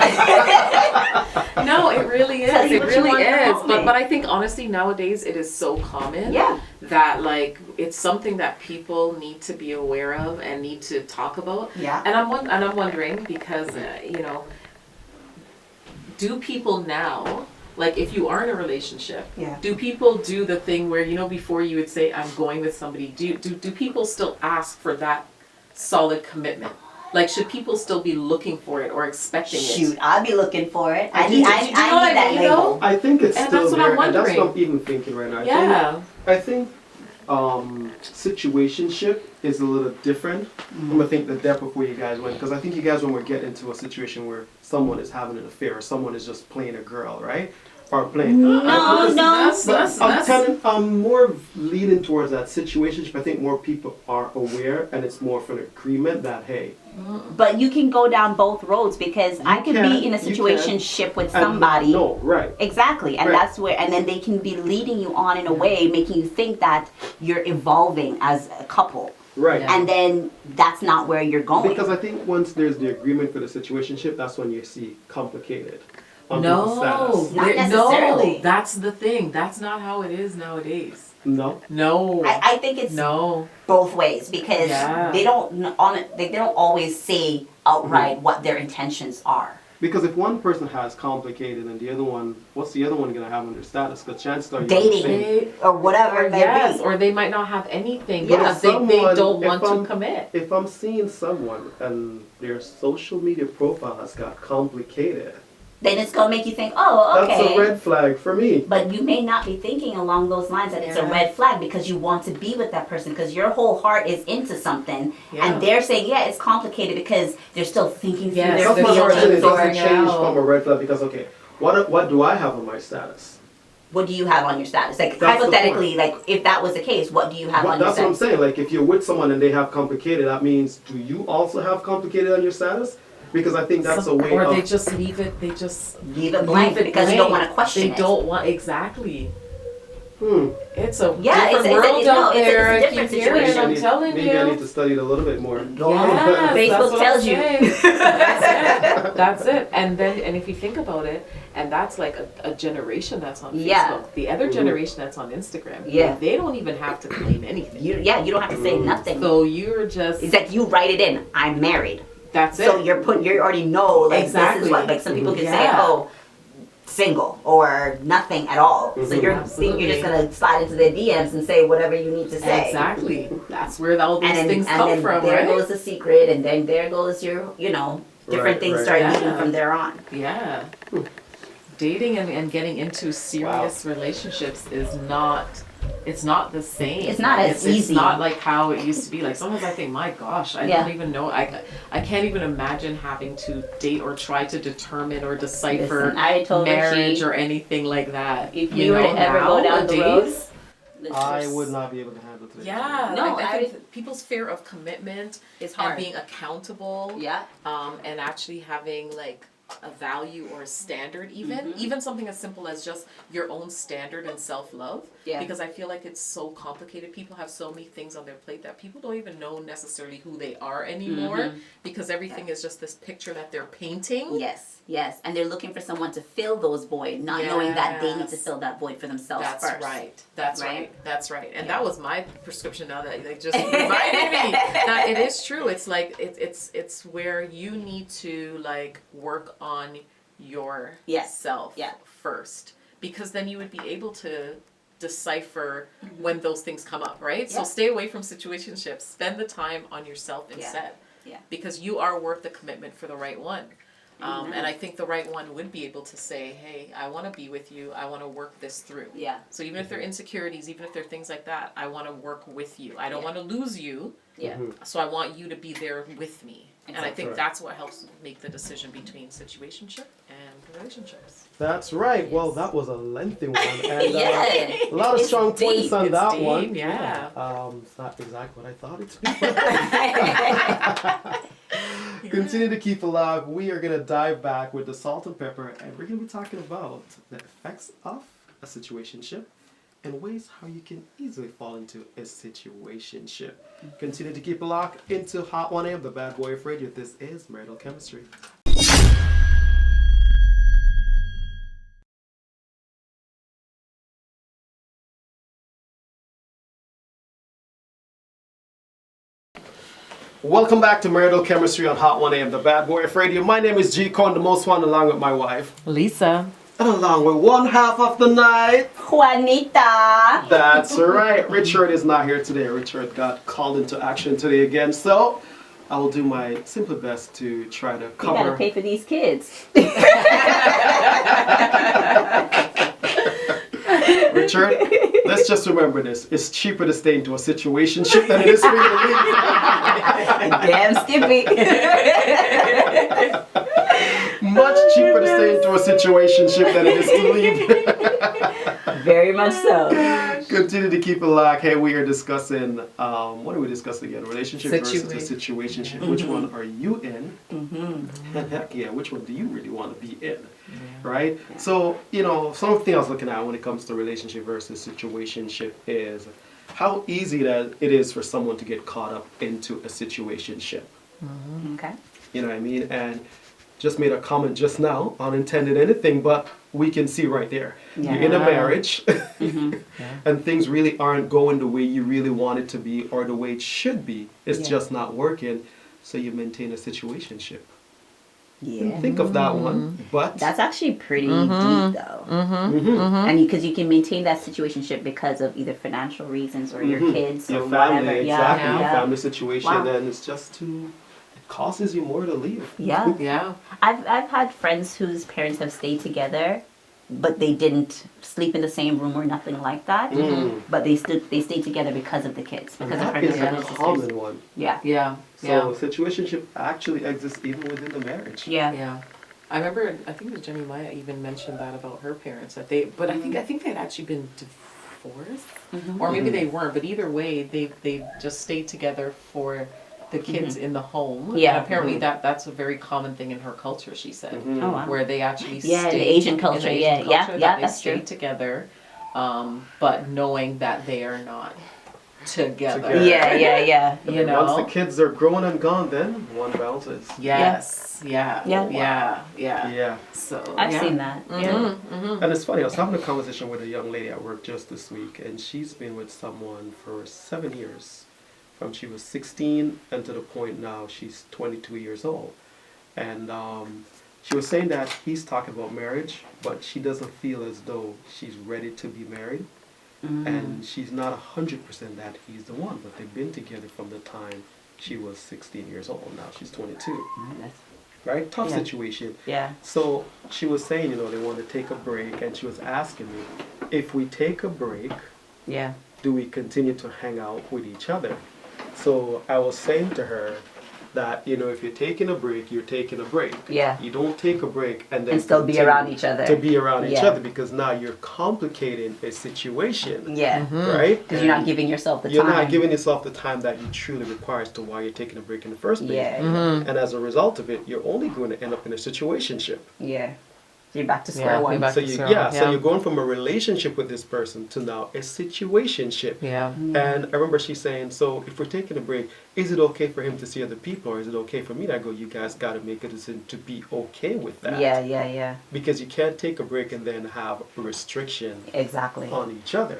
No, it really is. Tell you It what you really want in the is. moment. But I think honestly nowadays it is so common Yeah. that, like, it's something that people need to be aware of and need to talk about. Yeah. And I'm wondering because do people now, like, if you are in a relationship, Yeah. do people do the thing where, before you would say I'm going with somebody, do people still ask for that solid commitment? Like, should people still be looking for it or expecting Shoot, it? I'll be looking for it. I I do- need do you know what I that mean, label. though? I think it's And still that's what there, I'm and that's what wondering. I'm even thinking right now. Yeah. I think situationship is a little different. I'm gonna think the depth of where you guys went, because I think you guys, when we get into a situation where someone is having an affair or someone is just playing a girl, right? Or playing. No. I'm more leaning towards that situationship. I think more people are aware, and it's more for an agreement that, hey, But you can go down both roads, because I could can, be in a you can. situationship with and somebody. no, right. Exactly, and Right. that's where, and then they can be leading you on in a way, making you think that you're evolving as a couple, Right. Yeah. and then that's not where you're going. Because I think once there's the agreement for the situationship, that's when you see complicated on people's status. Not necessarily. No, that's the thing. That's not how it is nowadays. No. No. I think it's No. both ways, because Yeah. they don't always say outright what their intentions are. Because if one person has complicated and the other one, what's the other one going to have on their status? Because chances are you're Dating. saying- They, Or whatever or it may yes, be. or they might not have anything Yeah. because they Someone- don't if want to I'm- commit. If I'm seeing someone and their social media profile has got complicated, Then it's gonna make you think, oh, okay. that's a red flag for me. But you may not be thinking along those lines that it's a Yeah. red flag, because you want to be with that person, because your whole heart is into something, Yeah. and they're saying, yeah, it's complicated, because they're still thinking through Yes, their That's my they're question. It feelings, or doesn't change out. from a red flag because, okay, what do I have on my status? what do you have on your status? Like, That's the hypothetically, like, if that was the case, what do you have on your That's what I'm status? saying. Like, if you're with someone and they have complicated, that means, do you also have complicated on your status? Because I think that's a way or of... they just leave it. They just Leave it blank, because you don't want to question They it. don't want exactly. Hmm. It's a Yeah, different it's a- world no, out it's a there. different I keep hearing, situation. I'm telling Maybe you. I need to study it a little bit more. Yes, Facebook that's what tells I'm you. saying. That's it. That's it. And if you think about it, and that's like a generation that's on Facebook. Yeah. The other generation that's on Instagram. Yeah. They don't even have to claim anything. You don't have to say nothing. So you're just. It's like you write it in, I'm married. That's it. So you already know, like, this Exactly. is what, like, some people can say, Yeah. oh, single, or nothing at all. So you're Absolutely. just gonna slide into their DMs and say whatever you need to say. Exactly. That's where all these And things then, come and then from, there right? goes the secret, and then there goes your, different Right, things right. start Yeah. leading from there on. Yeah. Dating and getting into serious relationships is not. It's not the same. It's not as It's easy. not like how it used to be. Like sometimes I think, my gosh, I Yeah. don't even know. I can't even imagine having to date or try to determine or decipher Listen, I told her marriage she- or anything like that. If you were to ever go down the road, nowadays, I would not be able to handle today. yeah, No, I think people's fear of commitment It's and hard. being accountable, Yeah. and actually having like a value or a standard, even something as simple as just your own standard and self-love. Yeah. Because I feel like it's so complicated. People have so many things on their plate that people don't even know necessarily who they are anymore, because everything is just this picture that they're painting. Yes, and they're looking for someone to fill those void, not knowing that they need to Yes. fill that void for themselves That's first. right. That's Right? right. That's right. And that was my prescription. Now that they just reminded me that it is true. It's like it's where you need to like work on yourself first, because then you would be able to decipher when those things come up, right? Yeah. So stay away from situationships. Spend the time on yourself instead, because you are worth the commitment for the right one. And I think the right one would be able to say, hey, I want to be with you. I want to work this through. Yeah. So even if there are insecurities, even if there are things like that, I want to work with you. I don't want to lose you. Yeah. So I want you to be there with me. And I think Right. that's what helps make the decision between situationship and relationships. That's right. Well, that was a lengthy one. And, Yeah. a lot of It's strong points deep. on It's that deep, one. yeah. It's not exactly what I thought it to be. Continue to keep alive. We are going to dive back with the salt and pepper, and we're going to be talking about the effects of a situationship and ways how you can easily fall into a situationship. Continue to keep a lock into Hot 1AM, the Bad Boy of Radio. This is Marital Chemistry. Welcome back to Marital Chemistry on Hot 1AM, the Bad Boy of Radio. My name is G-Cohen, the most fun, along with my wife. Lisa. And along with one half of the night, Juanita. that's right. Richard is not here today. Richard got called into action today again. So I will do my simple best to try to You cover. gotta pay for these kids. Richard, let's just remember this. It's cheaper to stay into a situationship than it is for you to leave. Damn Skippy. Much cheaper to stay into a situationship than it is to leave. Very much so. Continue to keep it locked. Hey, we are discussing, what are we discussing again? Relationship versus a situationship. Which one are you in? And heck yeah, which one do you really want to be in? Right? Yeah. So, something I was looking at when it comes to relationship versus situationship is how easy that it is for someone to get caught up into a situationship. Okay. You know what I mean? And just made a comment just now, unintended anything, but we can see right there. Yeah. You're in a marriage, and things really aren't going the way you really want it to be or the way it should be. It's just not working, so you maintain a situationship. Yeah. Think of that one, but That's actually pretty deep though. And because you can maintain that situationship because of either financial reasons or your kids your or family, whatever. exactly, Yeah. your family situation, Wow. and it's just it causes you more to leave. Yeah. Yeah. I've had friends whose parents have stayed together, but they didn't sleep in the same room or nothing like that. But they stayed together because of the kids, And because of that her is a sisters. common one. Yeah. Yeah. So situationship actually exists even within the marriage. Yeah. Yeah. I remember, I think it was Jenny Maya even mentioned that about her parents, that but I think they'd actually been divorced, or maybe they weren't, but either way, they just stayed together for the kids in the home. Yeah. And apparently that's a very common thing in her culture, she said, Oh, wow. where they actually Yeah, in stayed the Asian culture, in the yeah, Asian yeah, culture, yeah, that they that's stayed true. together, but knowing that they are not together. Together. Yeah. You know? Once the kids are grown and gone, then one bounces. Yes. Yeah. Yeah. So I've seen that. Yeah. And it's funny, I was having a conversation with a young lady at work just this week, and she's been with someone for 7 years. From she was 16 and to the point now she's 22 years old. And she was saying that he's talking about marriage, but she doesn't feel as though she's ready to be married. And she's not 100% that he's the one, but they've been together from the time she was 16 years old. Now she's 22. Right? Tough Yeah. situation. Yeah. So she was saying, they want to take a break, and she was asking me, if we take a break, Yeah. do we continue to hang out with each other? So I was saying to her, that, you know, if you're taking a break, you're taking a break. Yeah. You don't take a break and then And still be continue around each other. To be around each Yeah. other, because now you're complicating a situation. Yeah. Right? Because you're not giving yourself the You're time. not giving yourself the time that you truly require as to why you're taking a break in the first place. Yeah. And as a result of it, you're only going to end up in a situationship. Yeah. So you're back to square Yeah, one. you're back So to you, square yeah, one, so yeah. you're going from a relationship with this person to now a situationship. Yeah. And I remember she saying, so if we're taking a break, is it okay for him to see other people, or is it okay for me? I go, you guys got to make a decision to be okay with that. Yeah, yeah, yeah. Because you can't take a break and then have a restriction Exactly. on each other,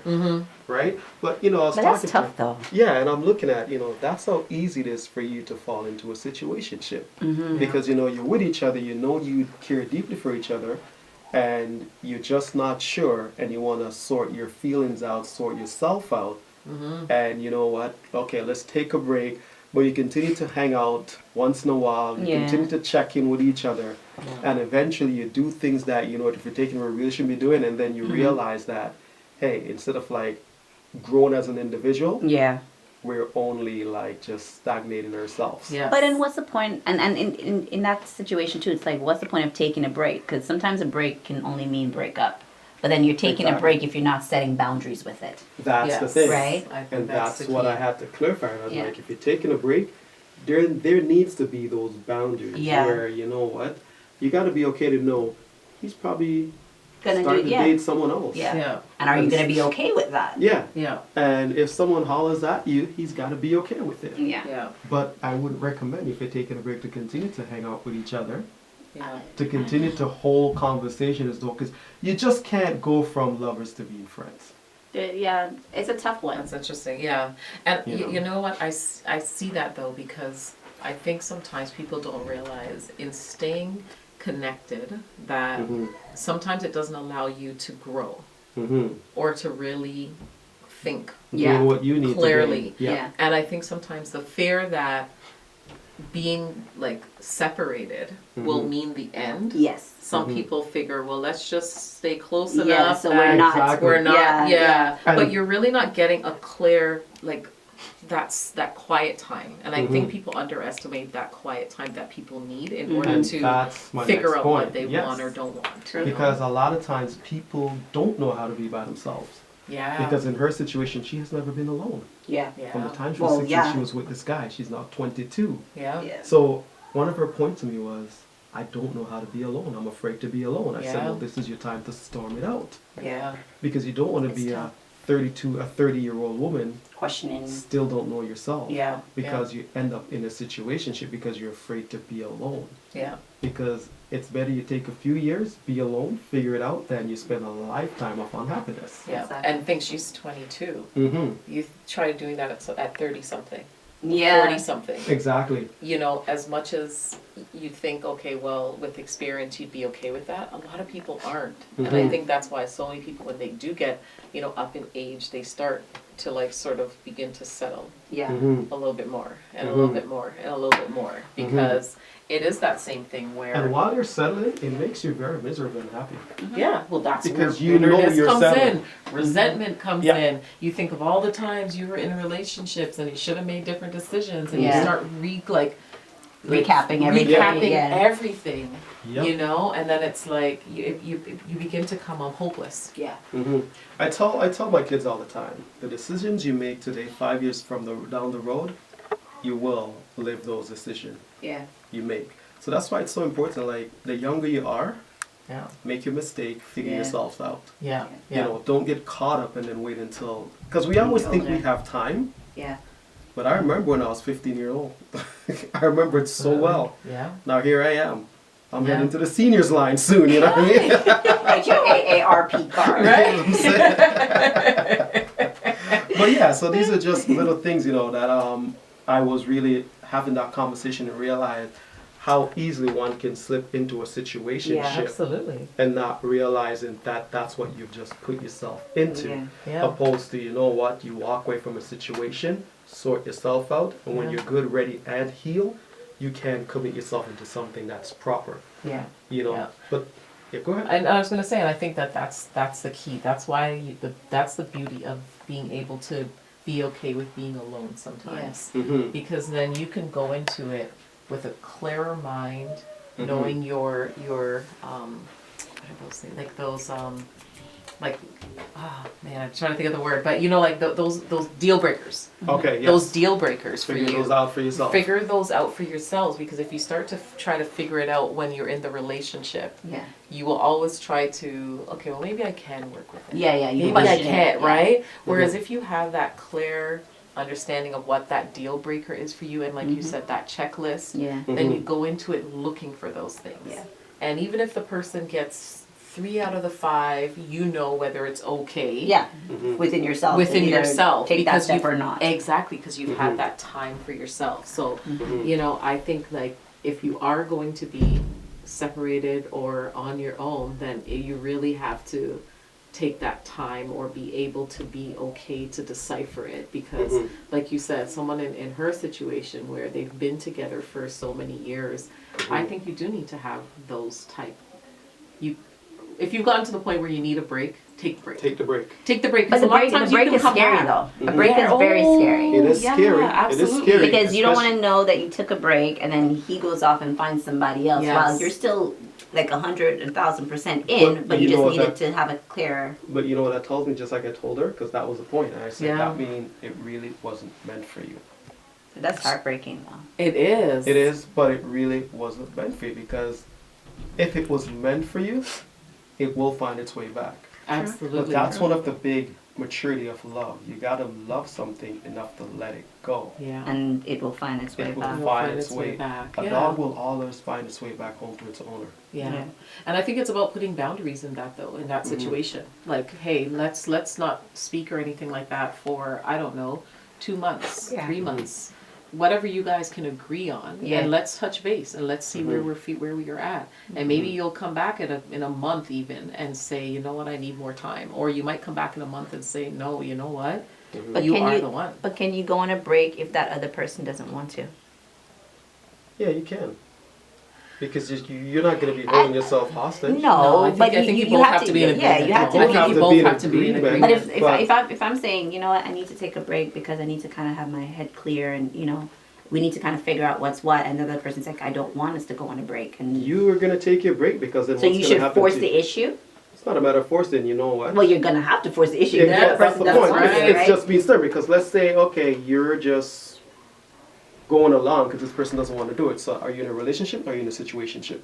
right? But you know, I was But talking that's tough to, though. yeah, and I'm looking at, you know, that's how easy it is for you to fall into a situationship, because you know you're with each other, you know you care deeply for each other, and you're just not sure, and you want to sort your feelings out, sort yourself out, and you know what? Okay, let's take a break. But you continue to hang out once in a while. You Yeah. continue to check in with each other, and eventually you do things that you know if you're taking a really shouldn't be doing, and then you realize that, hey, instead of like growing as an individual, Yeah. we're only like just stagnating ourselves. Yeah. But then what's the point? And in that situation too, it's like, what's the point of taking a break? Because sometimes a break can only mean break up. But then you're taking a Exactly. break if you're not setting boundaries with it. That's the Yes. thing, Right. I think and that's the what key. I had to clarify. I was Yeah. like, if you're taking a break, there needs to be those boundaries Yeah. where you know what, you got to be okay to know he's probably Gonna do starting it, to yeah. date someone else. Yeah. Yeah. And are you going to be okay with that? Yeah. Yeah. And if someone hollers at you, he's got to be okay with it. Yeah. Yeah. But I wouldn't recommend if you're taking a break to continue to hang out with each other, Yeah. to continue to hold conversation as though, because you just can't go from lovers to being friends. Yeah, it's a tough one. That's interesting, yeah. And You know. you know what, I see that though, because I think sometimes people don't realize in staying connected that sometimes it doesn't allow you to grow Mm-hmm. or to really think. Yeah. Do what you need Clearly. to do. Yeah. And I think sometimes the fear that being like separated will mean the end. Yes. Some people figure, well, let's just stay close Yeah, enough. so we're that not. Exactly. We're not. Yeah, Yeah. yeah. And- But you're really not getting a clear like. That's that quiet time, and I think people underestimate that quiet time that people need in order And to that's my figure next out point. what they Yes. want or don't want. Because a lot of times people don't know how to be by themselves. Yeah. Because in her situation, she has never been alone. Yeah. From the Yeah. time she was Well, 16, yeah. she was with this guy. She's now 22. Yeah. Yeah. So one of her points to me was, I don't know how to be alone. I'm afraid to be alone. I said, Yeah. well, this is your time to storm it out. Yeah. Because you don't want to It's be tough. a 30-year-old woman, Questioning. still don't know yourself. Yeah. Because you end up in a situationship because you're afraid to be alone. Yeah. Because it's better you take a few years, be alone, figure it out, than you spend a lifetime of unhappiness. Yeah. Exactly. And think she's 22. Mm-hmm. You try doing that at 30 something, Yeah. 40 something. Exactly. You know, as much as you think, okay, well, with experience, you'd be okay with that, a lot of people aren't. And I Mhm. think that's why so many people, when they do get, you know, up in age, they start to like sort of begin to settle Yeah. Mm-hmm. a little bit more and a little bit more and a little bit more because it is that same thing where And while you're settling, it makes you very miserable and happy. yeah, well that's Because where you know bitterness you're comes settling. in, resentment comes Yeah. in. You think of all the times you were in relationships and you should have made different decisions, and Yeah. you start Recapping everything, recapping yeah. everything, Yep. you know, and then it's like you begin to come hopeless. Yeah. Mm-hmm. I tell my kids all the time, the decisions you make today, 5 years down the road, you will live those decisions Yeah. you make. So that's why it's so important. Like the younger you are, Yeah, make your mistake, figure Yeah. yourself out. yeah, You know, don't get caught up and then wait until, because we always think we older. have time. Yeah. But I remember when I was 15 years old. I remember it so well. Yeah. Now here I am. I'm Yeah. heading to the seniors line soon, you know what I mean? Like your AARP card. Right? But yeah, so these are just little things, you know, that I was really having that conversation and realized how easily one can slip into a situation Absolutely. and not realizing that that's what you've just put yourself into. Yeah. Yeah. Opposed to, you know what, you walk away from a situation, sort yourself out, and when Yeah. you're good, ready, and heal, you can commit yourself into something that's proper. Yeah. You know, Yeah. but yeah, go ahead. And I was going to say, and I think that's the key. That's why that's the beauty of being able to be okay with being alone sometimes. Mhm. Because then you can go into it with a clearer mind, knowing your what are those things, like those like, oh man, I'm trying to think of the word, but you know, like those deal breakers. Okay, yes. Those deal breakers for Figure you. those out for yourself. Figure those out for yourselves, because if you start to try to figure it out when you're in the relationship, you will always try to, okay, well maybe I can work with it. Yeah, you Maybe I question it, can't, yeah. right? Whereas if you have that clear understanding of what that deal breaker is for you, and like you said, that checklist, then you go into it looking for those things. Yeah. And even if the person gets 3 out of the 5, you know whether it's okay. Yeah, within yourself. Within to either yourself. take that because step you've- or not. Exactly, because you've had that time for yourself. So, you know, I think like if you are going to be separated or on your own, then you really have to take that time or be able to be okay to decipher it, because like you said, someone in her situation where they've been together for so many years, I think you do need to have those type. If you've gotten to the point where you need a break, take the break. Take the break. Take the break. But the a lot break, of times the break you can is come scary back. though. A break is very scary. It is scary. Absolutely. It is scary. Because you don't want especially- to know that you took a break and then he goes off and finds somebody else Yes. while you're still like 100,000% in, but you you just know what needed that- to have a clearer. But you know what that tells me, just like I told her, because that was the point. And I said, Yeah. that means it really wasn't meant for you. That's heartbreaking though. It is. It is, but it really wasn't meant for you, because if it was meant for you, it will find its way back. Absolutely. But that's one of the big maturity of love. You gotta love something enough to let it go. Yeah. And it will find its way It will back. find its way back. A Yeah. dog will always find its way back home to its owner. Yeah. Yeah. And I think it's about putting boundaries in that though, in that situation. Like, hey, let's not speak or anything like that for, I don't know, 2 months, Yeah. 3 months. Whatever you guys can agree on, Yeah. and let's touch base and let's see where we are at, and maybe you'll come back in a month even and say, you know what, I need more time, or you might come back in a month and say, no, you know what, But you can are you, the one. But can you go on a break if that other person doesn't want to? Yeah, you can. Because you're not going to be holding yourself hostage. No, I but think you you both have have to be in Yeah, agreement. you have to. I Both think have you to both be in have to be in agreement. agreement. But if I'm saying, you know what, I need to take a break because I need to kind of have my head clear, and you know, we need to kind of figure out what's what, and the other person's like, I don't want us to go on a break, and You are going to take your break, because then so what's you going to should happen force to the you? issue. It's not a matter of forcing, you know what? Well, you're gonna have to force the issue. Yeah, if the other that's person the doesn't point. want right. it, It's right? just being stern, because let's say, okay, you're just going along because this person doesn't want to do it. So are you in a relationship or are you in a situationship?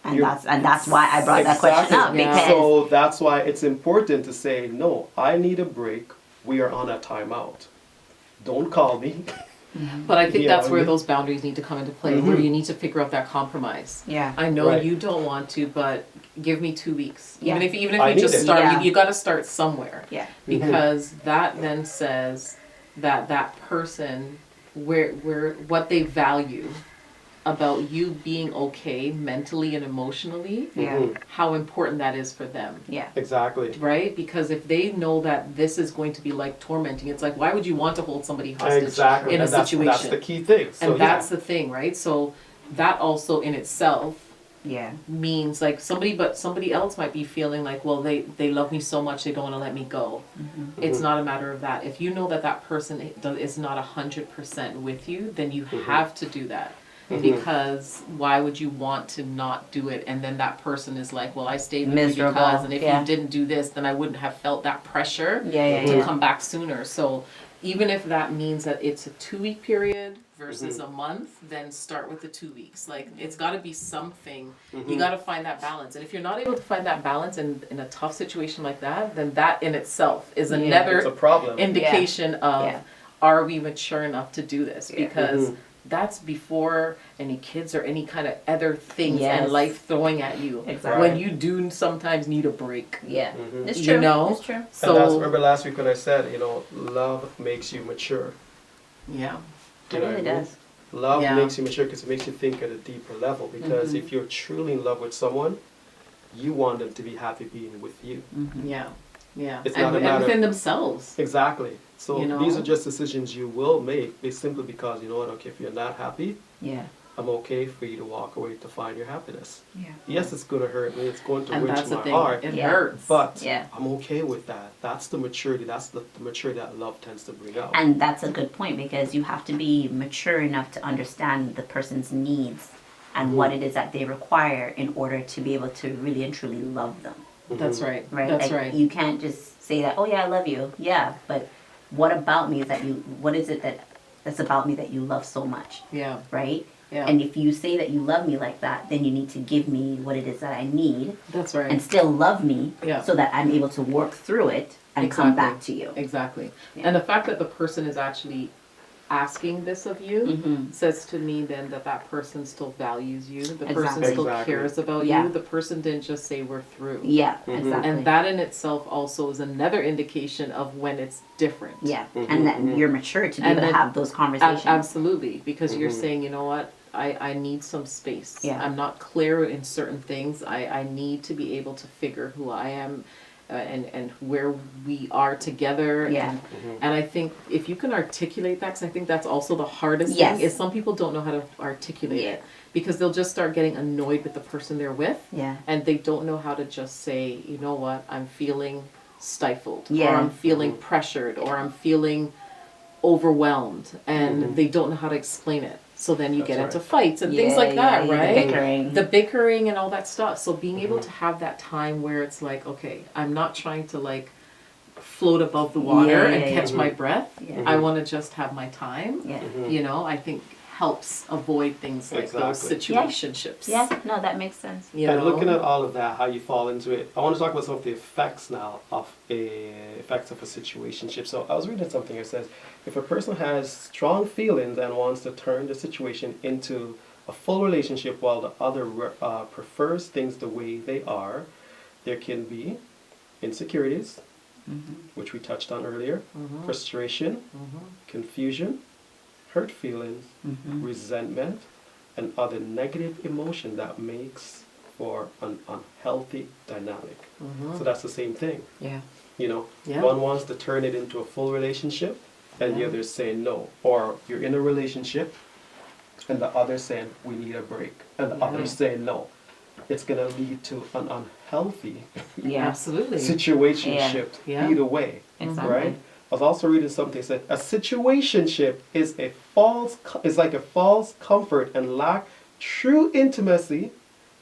And that's why I brought that question up, Yeah. because So that's why it's important to say, no, I need a break. We are on a timeout. Don't call me. But I think Yeah, that's where we- those boundaries need to come into play, where you need to figure out that compromise. yeah. I know Right. you don't want to, but give me 2 weeks. Yeah. Even if I you need just it. start, Yeah. you got to start somewhere. Yeah. Because that then says that person where what they value about you being okay mentally and emotionally, Yeah. how important that is for them. Yeah. Exactly. Right? Because if they know that this is going to be like tormenting, it's like, why would you want to hold somebody hostage Exactly. in a And situation? That's the key thing. So, And that's the thing, right? So that also in itself Yeah. means like somebody else might be feeling like, well, they love me so much they don't want to let me go. It's not a matter of that. If you know that that person is not 100% with you, then you have to do that. Because why would you want to not do it, and then that person is like, well, I stayed with Miserable, you because, and if yeah. you didn't do this, then I wouldn't have felt that pressure Yeah. to come back sooner. So even if that means that it's a 2-week period versus a month, then start with the 2 weeks. Like, it's got to be something. You got to find that balance. And if you're not able to find that balance in a tough situation like that, then that in itself is It's a another problem. indication of, Yeah. are we mature enough to do this? Yeah. Because that's before any kids or any kind of other things Yes. and life throwing at you. Exactly. When you do sometimes need a break. Yeah. It's You true. know? It's true. And that's, So, remember last week when I said, love makes you mature. yeah. It You know really what I mean? does. Love Yeah. makes you mature because it makes you think at a deeper level. Because if you're truly in love with someone, you want them to be happy being with you. Yeah. Yeah. It's and, not a and matter- within themselves. Exactly. So You know? these are just decisions you will make simply because, you know what, okay, if you're not happy, Yeah. I'm okay for you to walk away to find your happiness. Yeah. Yes, it's going to hurt me. It's going to And wrench that's the my thing. heart. It Yeah. hurts. But Yeah. I'm okay with that. That's the maturity. That's the maturity that love tends to bring out. And that's a good point, because you have to be mature enough to understand the person's needs and what it is that they require in order to be able to really and truly love them. That's right. Right? That's Like, right. You can't just say that, oh yeah, I love you. Yeah, but what about me is that what is it that's about me that you love so much? Yeah. Right? Yeah. And if you say that you love me like that, then you need to give me what it is that I need That's right. and still love me Yeah. so that I'm able to work through it and come back to you. Exactly. Yeah. And the fact that the person is actually asking this of you Mhm. says to me then that person still values you. The person Exactly. still Exactly. cares about Yeah. you. The person didn't just say we're through. Yeah, exactly. And that in itself also is another indication of when it's different. Yeah, and that you're mature to be And able to then- have those conversations. Absolutely. Because you're saying, you know what? I need some space. Yeah. I'm not clear in certain things. I need to be able to figure who I am and where we are together. Yeah. And I think if you can articulate that, because I think that's also the hardest Yes. thing, is some people don't know how to articulate Yeah. it. Because they'll just start getting annoyed with the person they're with. Yeah. And they don't know how to just say, you know what, I'm feeling stifled. Yeah. Or I'm feeling pressured. Or I'm feeling overwhelmed. And they don't know how to explain it. So then you That's get right. into fights and things like that, the right? bickering. The bickering and all that stuff. So being able to have that time where it's like, okay, I'm not trying to like float above the water Yeah, and yeah, catch yeah. my breath. Yeah. I want to just have my time. Yeah. You know, I think helps avoid things like those Exactly. situationships. Yeah, no, that makes sense. You And know? looking at all of that, how you fall into it, I want to talk about some of the effects now of effects of a situationship. So I was reading something that says, if a person has strong feelings and wants to turn the situation into a full relationship while the other prefers things the way they are, there can be insecurities, which we touched on earlier, frustration, confusion, hurt feelings, resentment, and other negative emotion that makes for an unhealthy dynamic. So that's the same thing. Yeah. You know, Yeah. one wants to turn it into a full relationship, and the other is saying no. Or you're in a relationship, and the other saying we need a break, and the other saying no. It's gonna lead to an unhealthy Yeah. Absolutely. situationship Yeah. either way, Exactly. right? I was also reading something that said a situationship is like a false comfort and lack true intimacy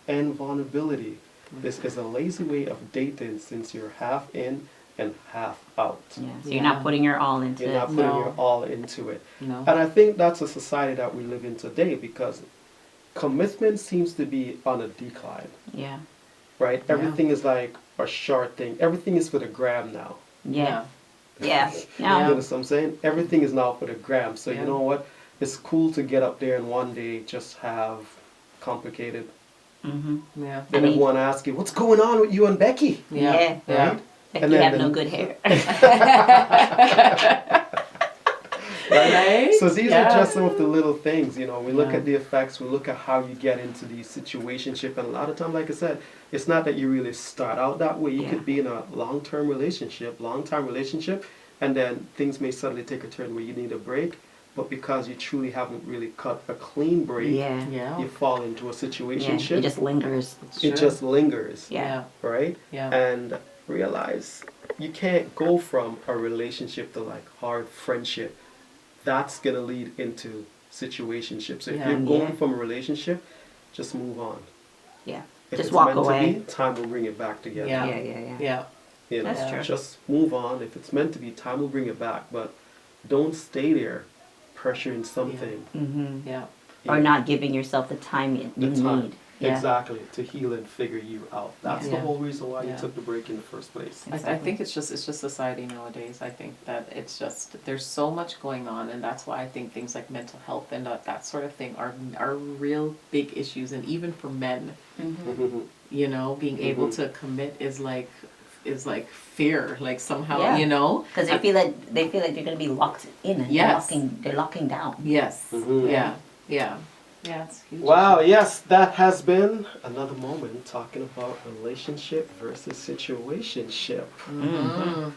and vulnerability. This is a lazy way of dating since you're half in and half out. Yeah. So you're Yeah. not putting your all into You're it. not putting No. your all into it. No. And I think that's a society that we live in today because commitment seems to be on a decline, Yeah. right? Everything is like a short thing. Everything is for the gram now. Yeah. Yeah. You No. know what I'm saying? Everything is now for the gram. So Yeah. you know what? It's cool to get up there and one day just have complicated. Mm-hmm. Yeah. Then I mean- everyone asks you, what's going on with you and Becky? Yeah. Yeah. Right? Like And you then have no the- good hair. Right? So these are just some of the little things, you know. We look Yeah. at the effects, we look at how you get into these situationship, and a lot of time, like I said, it's not that you really start out that way. You Yeah. could be in a long-time relationship, and then things may suddenly take a turn where you need a break, but because you truly haven't really cut a clean break, Yeah. Yeah. you fall into a Yeah. situationship. It just lingers. It just lingers, Yeah. right? Yeah. And realize you can't go from a relationship to like hard friendship. That's gonna lead into situationship. So if Yeah. you're going Yeah. from a relationship, just move on. Yeah. If Just it's walk meant away. to be, time will bring it back together. Yeah. Yeah. Yeah. You know, That's true. just move on. If it's meant to be, time will bring it back. But don't stay there, pressuring something. Mm-hmm. Yeah. Or not giving yourself the time you The time. need. Yeah. Exactly, to heal and figure you out. That's the Yeah. whole reason why Yeah. you took the break in the first place. I think it's just society nowadays. I think that it's just there's so much going on, and that's why I think things like mental health and that sort of thing are real big issues. And even for men, you know, being able to commit is like fear, like somehow, Yeah. you know. Because they feel like they're gonna be locked in and Yes. they're locking down. Yes. Mhm. Yeah. Yeah. Yeah. It's huge. Wow, yes, that has been another moment talking about relationship versus situationship. Mm-hmm.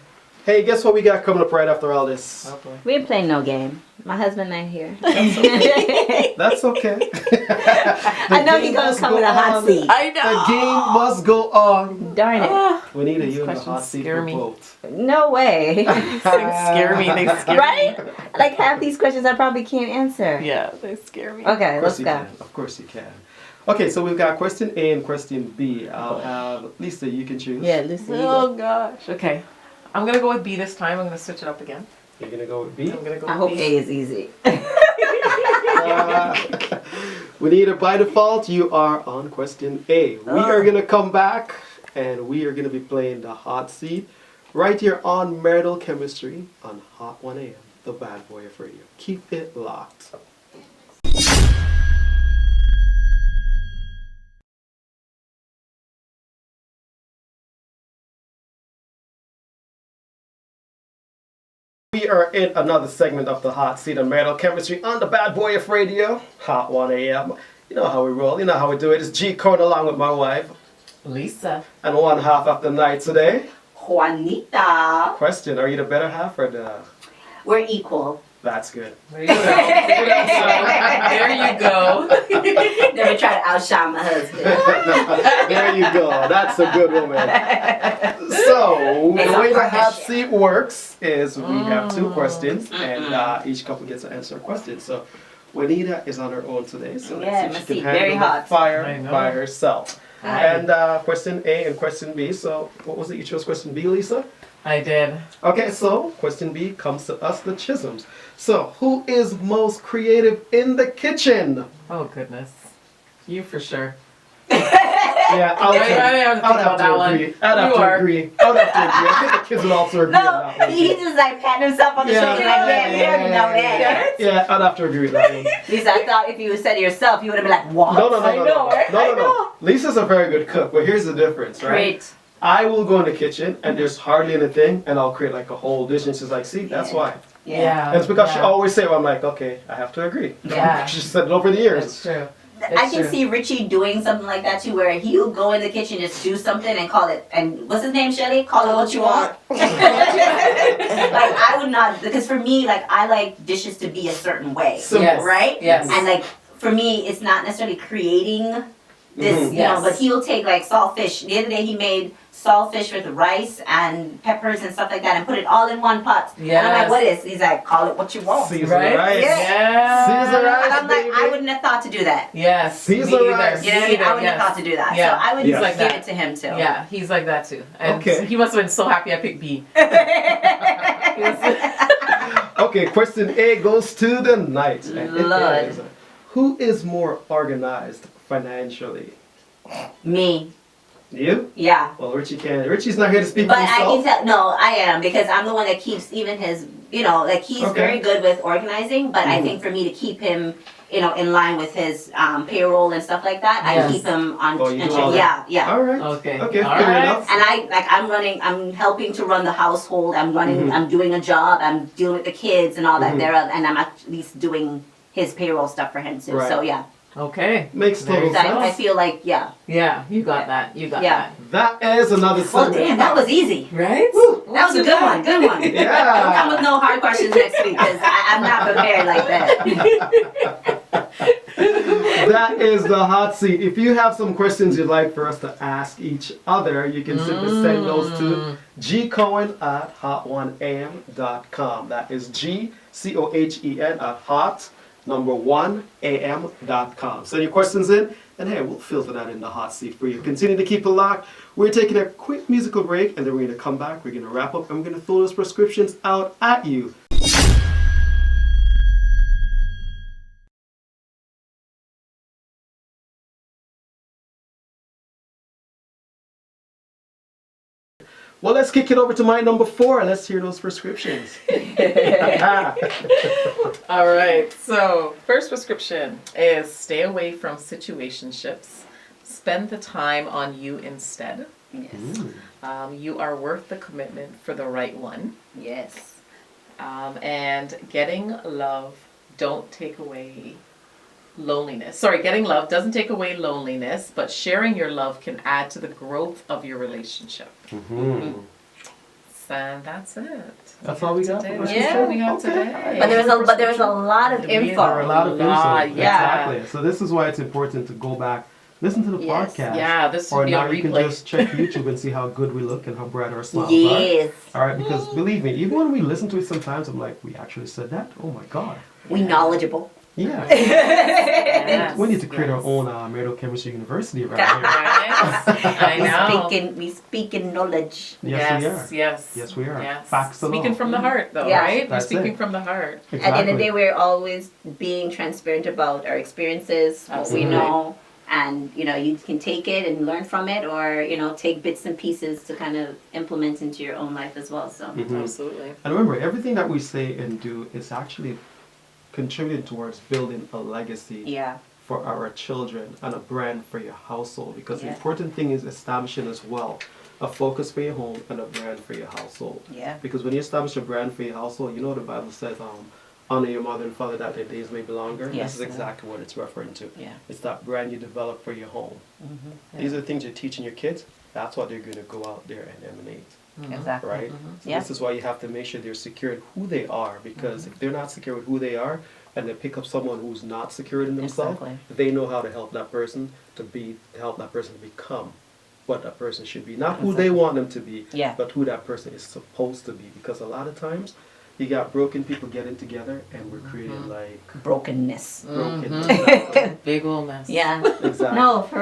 Hey, guess what we got coming up right after all this? Oh boy. We ain't playing no game. My husband not here. That's okay. I know he's gonna come with a hot seat. I The game must go on. Darn it. Juanita, you in the questions hot seat scare for me. both. No way. They scare me. They scare Right? me. Like half these questions I probably can't answer. Yeah, they scare me. Okay, Of let's course you go. can. Of course you can. Okay, so we've got question A and question B. I'll have Lisa. You can choose. Yeah, Lucy. Oh gosh. Okay. I'm gonna go with B this time. I'm gonna switch it up again. You're gonna go with B. I'm gonna go I with hope B. A is easy. Juanita, by default, you are on question A. We are gonna come back and we are gonna be playing the hot seat right here on Marital Chemistry on Hot 1 AM, the bad boy of radio. Keep it locked. We are in another segment of the hot seat on Marital Chemistry on the bad boy of radio, Hot 1 AM. You know how we roll, you know how we do it. It's G-Cohen along with my wife. Lisa. And one half of the night today. Juanita. Question, are you the better half or the... We're equal. That's good. There you go. There you go. Never try to outshine my husband. There you go. That's a good woman. So, the way the hot seat works is we have two questions and each couple gets to answer a question. So, Juanita is on her own today, so Yeah, let's see if my she can seat handle very the hot. I fire know. by herself. Hi. And question A and question B. So, what was it you chose question B, Lisa? I did. Okay, so question B comes to us, the Chisholms. So, who is most creative in the kitchen? Oh goodness. You for sure. Yeah, I would I have to think about that one. agree. I'd have You to are. agree. I would have to agree. I think the kids would also agree on No, that one. he just like patting himself on the Yeah. shoulder like, yeah, we already know that. Yeah, I'd have to agree with that one. Lisa, I thought if you said it yourself, you would have been like, what? No. I know, right? I know. Lisa's a very good cook, but here's the difference, right? Great. I will go in the kitchen and there's hardly anything, and I'll create like a whole dish, and she's like, "See, that's why." Yeah. And it's because she yeah. always say, "I'm like, okay, I have to agree." Yeah. She said it over the years. That's true. I It's can true. see Richie doing something like that too, where he'll go in the kitchen, just do something and call it, and what's his name, Shelly? Call it what you want. Like, I would not, because for me, like, I like dishes to be a certain way. Simple. Yes. Right? Yes. And like, for me, it's not necessarily creating this, Mhm. you know, Yes. but he'll take like saltfish. The other day he made saltfish with rice and peppers and stuff like that and put it all in one pot. And I'm like, Yes. what is? He's like, call it what you want. Season Right? rice. Yeah. Yeah. Season rice. And I'm like, baby. I wouldn't have thought to do that. Yes. Season me either. rice. You know what I Me mean? I wouldn't either, have thought to do that. Yeah. So I would He's just like give that. it to him too. Yeah, he's like that too. And Okay. he must have been so happy I picked B. Okay, question A goes to the knight. And it Lord. is, who is more organized financially? Me. You? Yeah. Well, Richie can. Richie's not here to speak But for I can himself. tell, no, I am, because I'm the one that keeps even his, you know, like he's Okay. very good with organizing, but I Mhm. think for me to keep him, you know, in line with his payroll and stuff like that, Yes. I keep him on, Oh, you do all that. yeah, yeah. All right. Okay. Okay, All fair right. enough. And I'm helping to run the household, I'm running, Mhm. I'm doing a job, I'm dealing with the kids and all that Mhm. thereof, and I'm at least doing his payroll stuff for him too, Right. so yeah. Okay. Makes total Very So I sense. feel like, yeah. Yeah, you got that. You got Yeah. That is another Well, segment. damn, that was easy. that. Right? That was a good one, good one. Yeah. Don't come with no hard questions next week, because I'm not prepared like that. That is the hot seat. If you have some questions you'd like for us to ask each other, you can simply send those to G-Cohen at hot1am.com. That is G-C-O-H-E-N at hot1am.com. Send your questions in, and hey, we'll filter that in the hot seat for you. Continue to keep it locked. We're taking a quick musical break, and then we're going to come back. We're going to wrap up, and we're going to throw those prescriptions out at you. Well, let's kick it over to my number 4 and let's hear those prescriptions. All right. So, first prescription is stay away from situationships. Spend the time on you instead. Yes. You are worth the commitment for the right one. Yes. And getting love don't take away loneliness. Sorry, getting love doesn't take away loneliness, but sharing your love can add to the growth of your relationship. and that's it. That's all we got? Today. for this Yeah, episode? we have Okay. today. But there was a lot of Yeah. info. There are a lot of info. Yeah. Exactly. So this is why it's important to go back, listen to the Yes. podcast. Yeah, this Or would be now a you can replay. just check YouTube and see how good we look and how bright our smiles Yes. are. All right, because believe me, even when we listen to it sometimes, I'm like, we actually said that? Oh my God. We knowledgeable. Yeah. Yes, We need to create our yes. own marital chemistry university around here. Right? I know. We speak in knowledge. Yes, we are. Yes. Yes, we are. Yes. Facts and Speaking all. from the heart, though, Yeah. right? We're That's speaking it. from the heart. Exactly. At the end of the day, we're always being transparent about our experiences, what we Absolutely. know, and you can take it and learn from it, or take bits and pieces to kind of implement into your own life as well. So Mhm. Absolutely. And remember, everything that we say and do is actually contributing towards building a legacy yeah, for our children and a brand for your household. Because the Yeah. important thing is establishing as well a focus for your home and a brand for your household. yeah, Because when you establish a brand for your household, you know the Bible says, honor your mother and father that their days may be longer. Yes. This is exactly what it's referring to. yeah. It's that brand you develop for your home. Mm-hmm. These are the things you're teaching your kids. That's what they're going to go out there and emanate. Exactly. Right? So Yeah. this is why you have to make sure they're secure in who they are, because if they're not secure with who they are and they pick up someone who's not secure in themselves, Exactly. they know how to help that person to help that person to become what that person should be. Not who they want them to be, Yeah. but who that person is supposed to be. Because a lot of times you got broken people getting together and we're creating like Brokenness. broken. Big old mess. Yeah. Exactly. No, for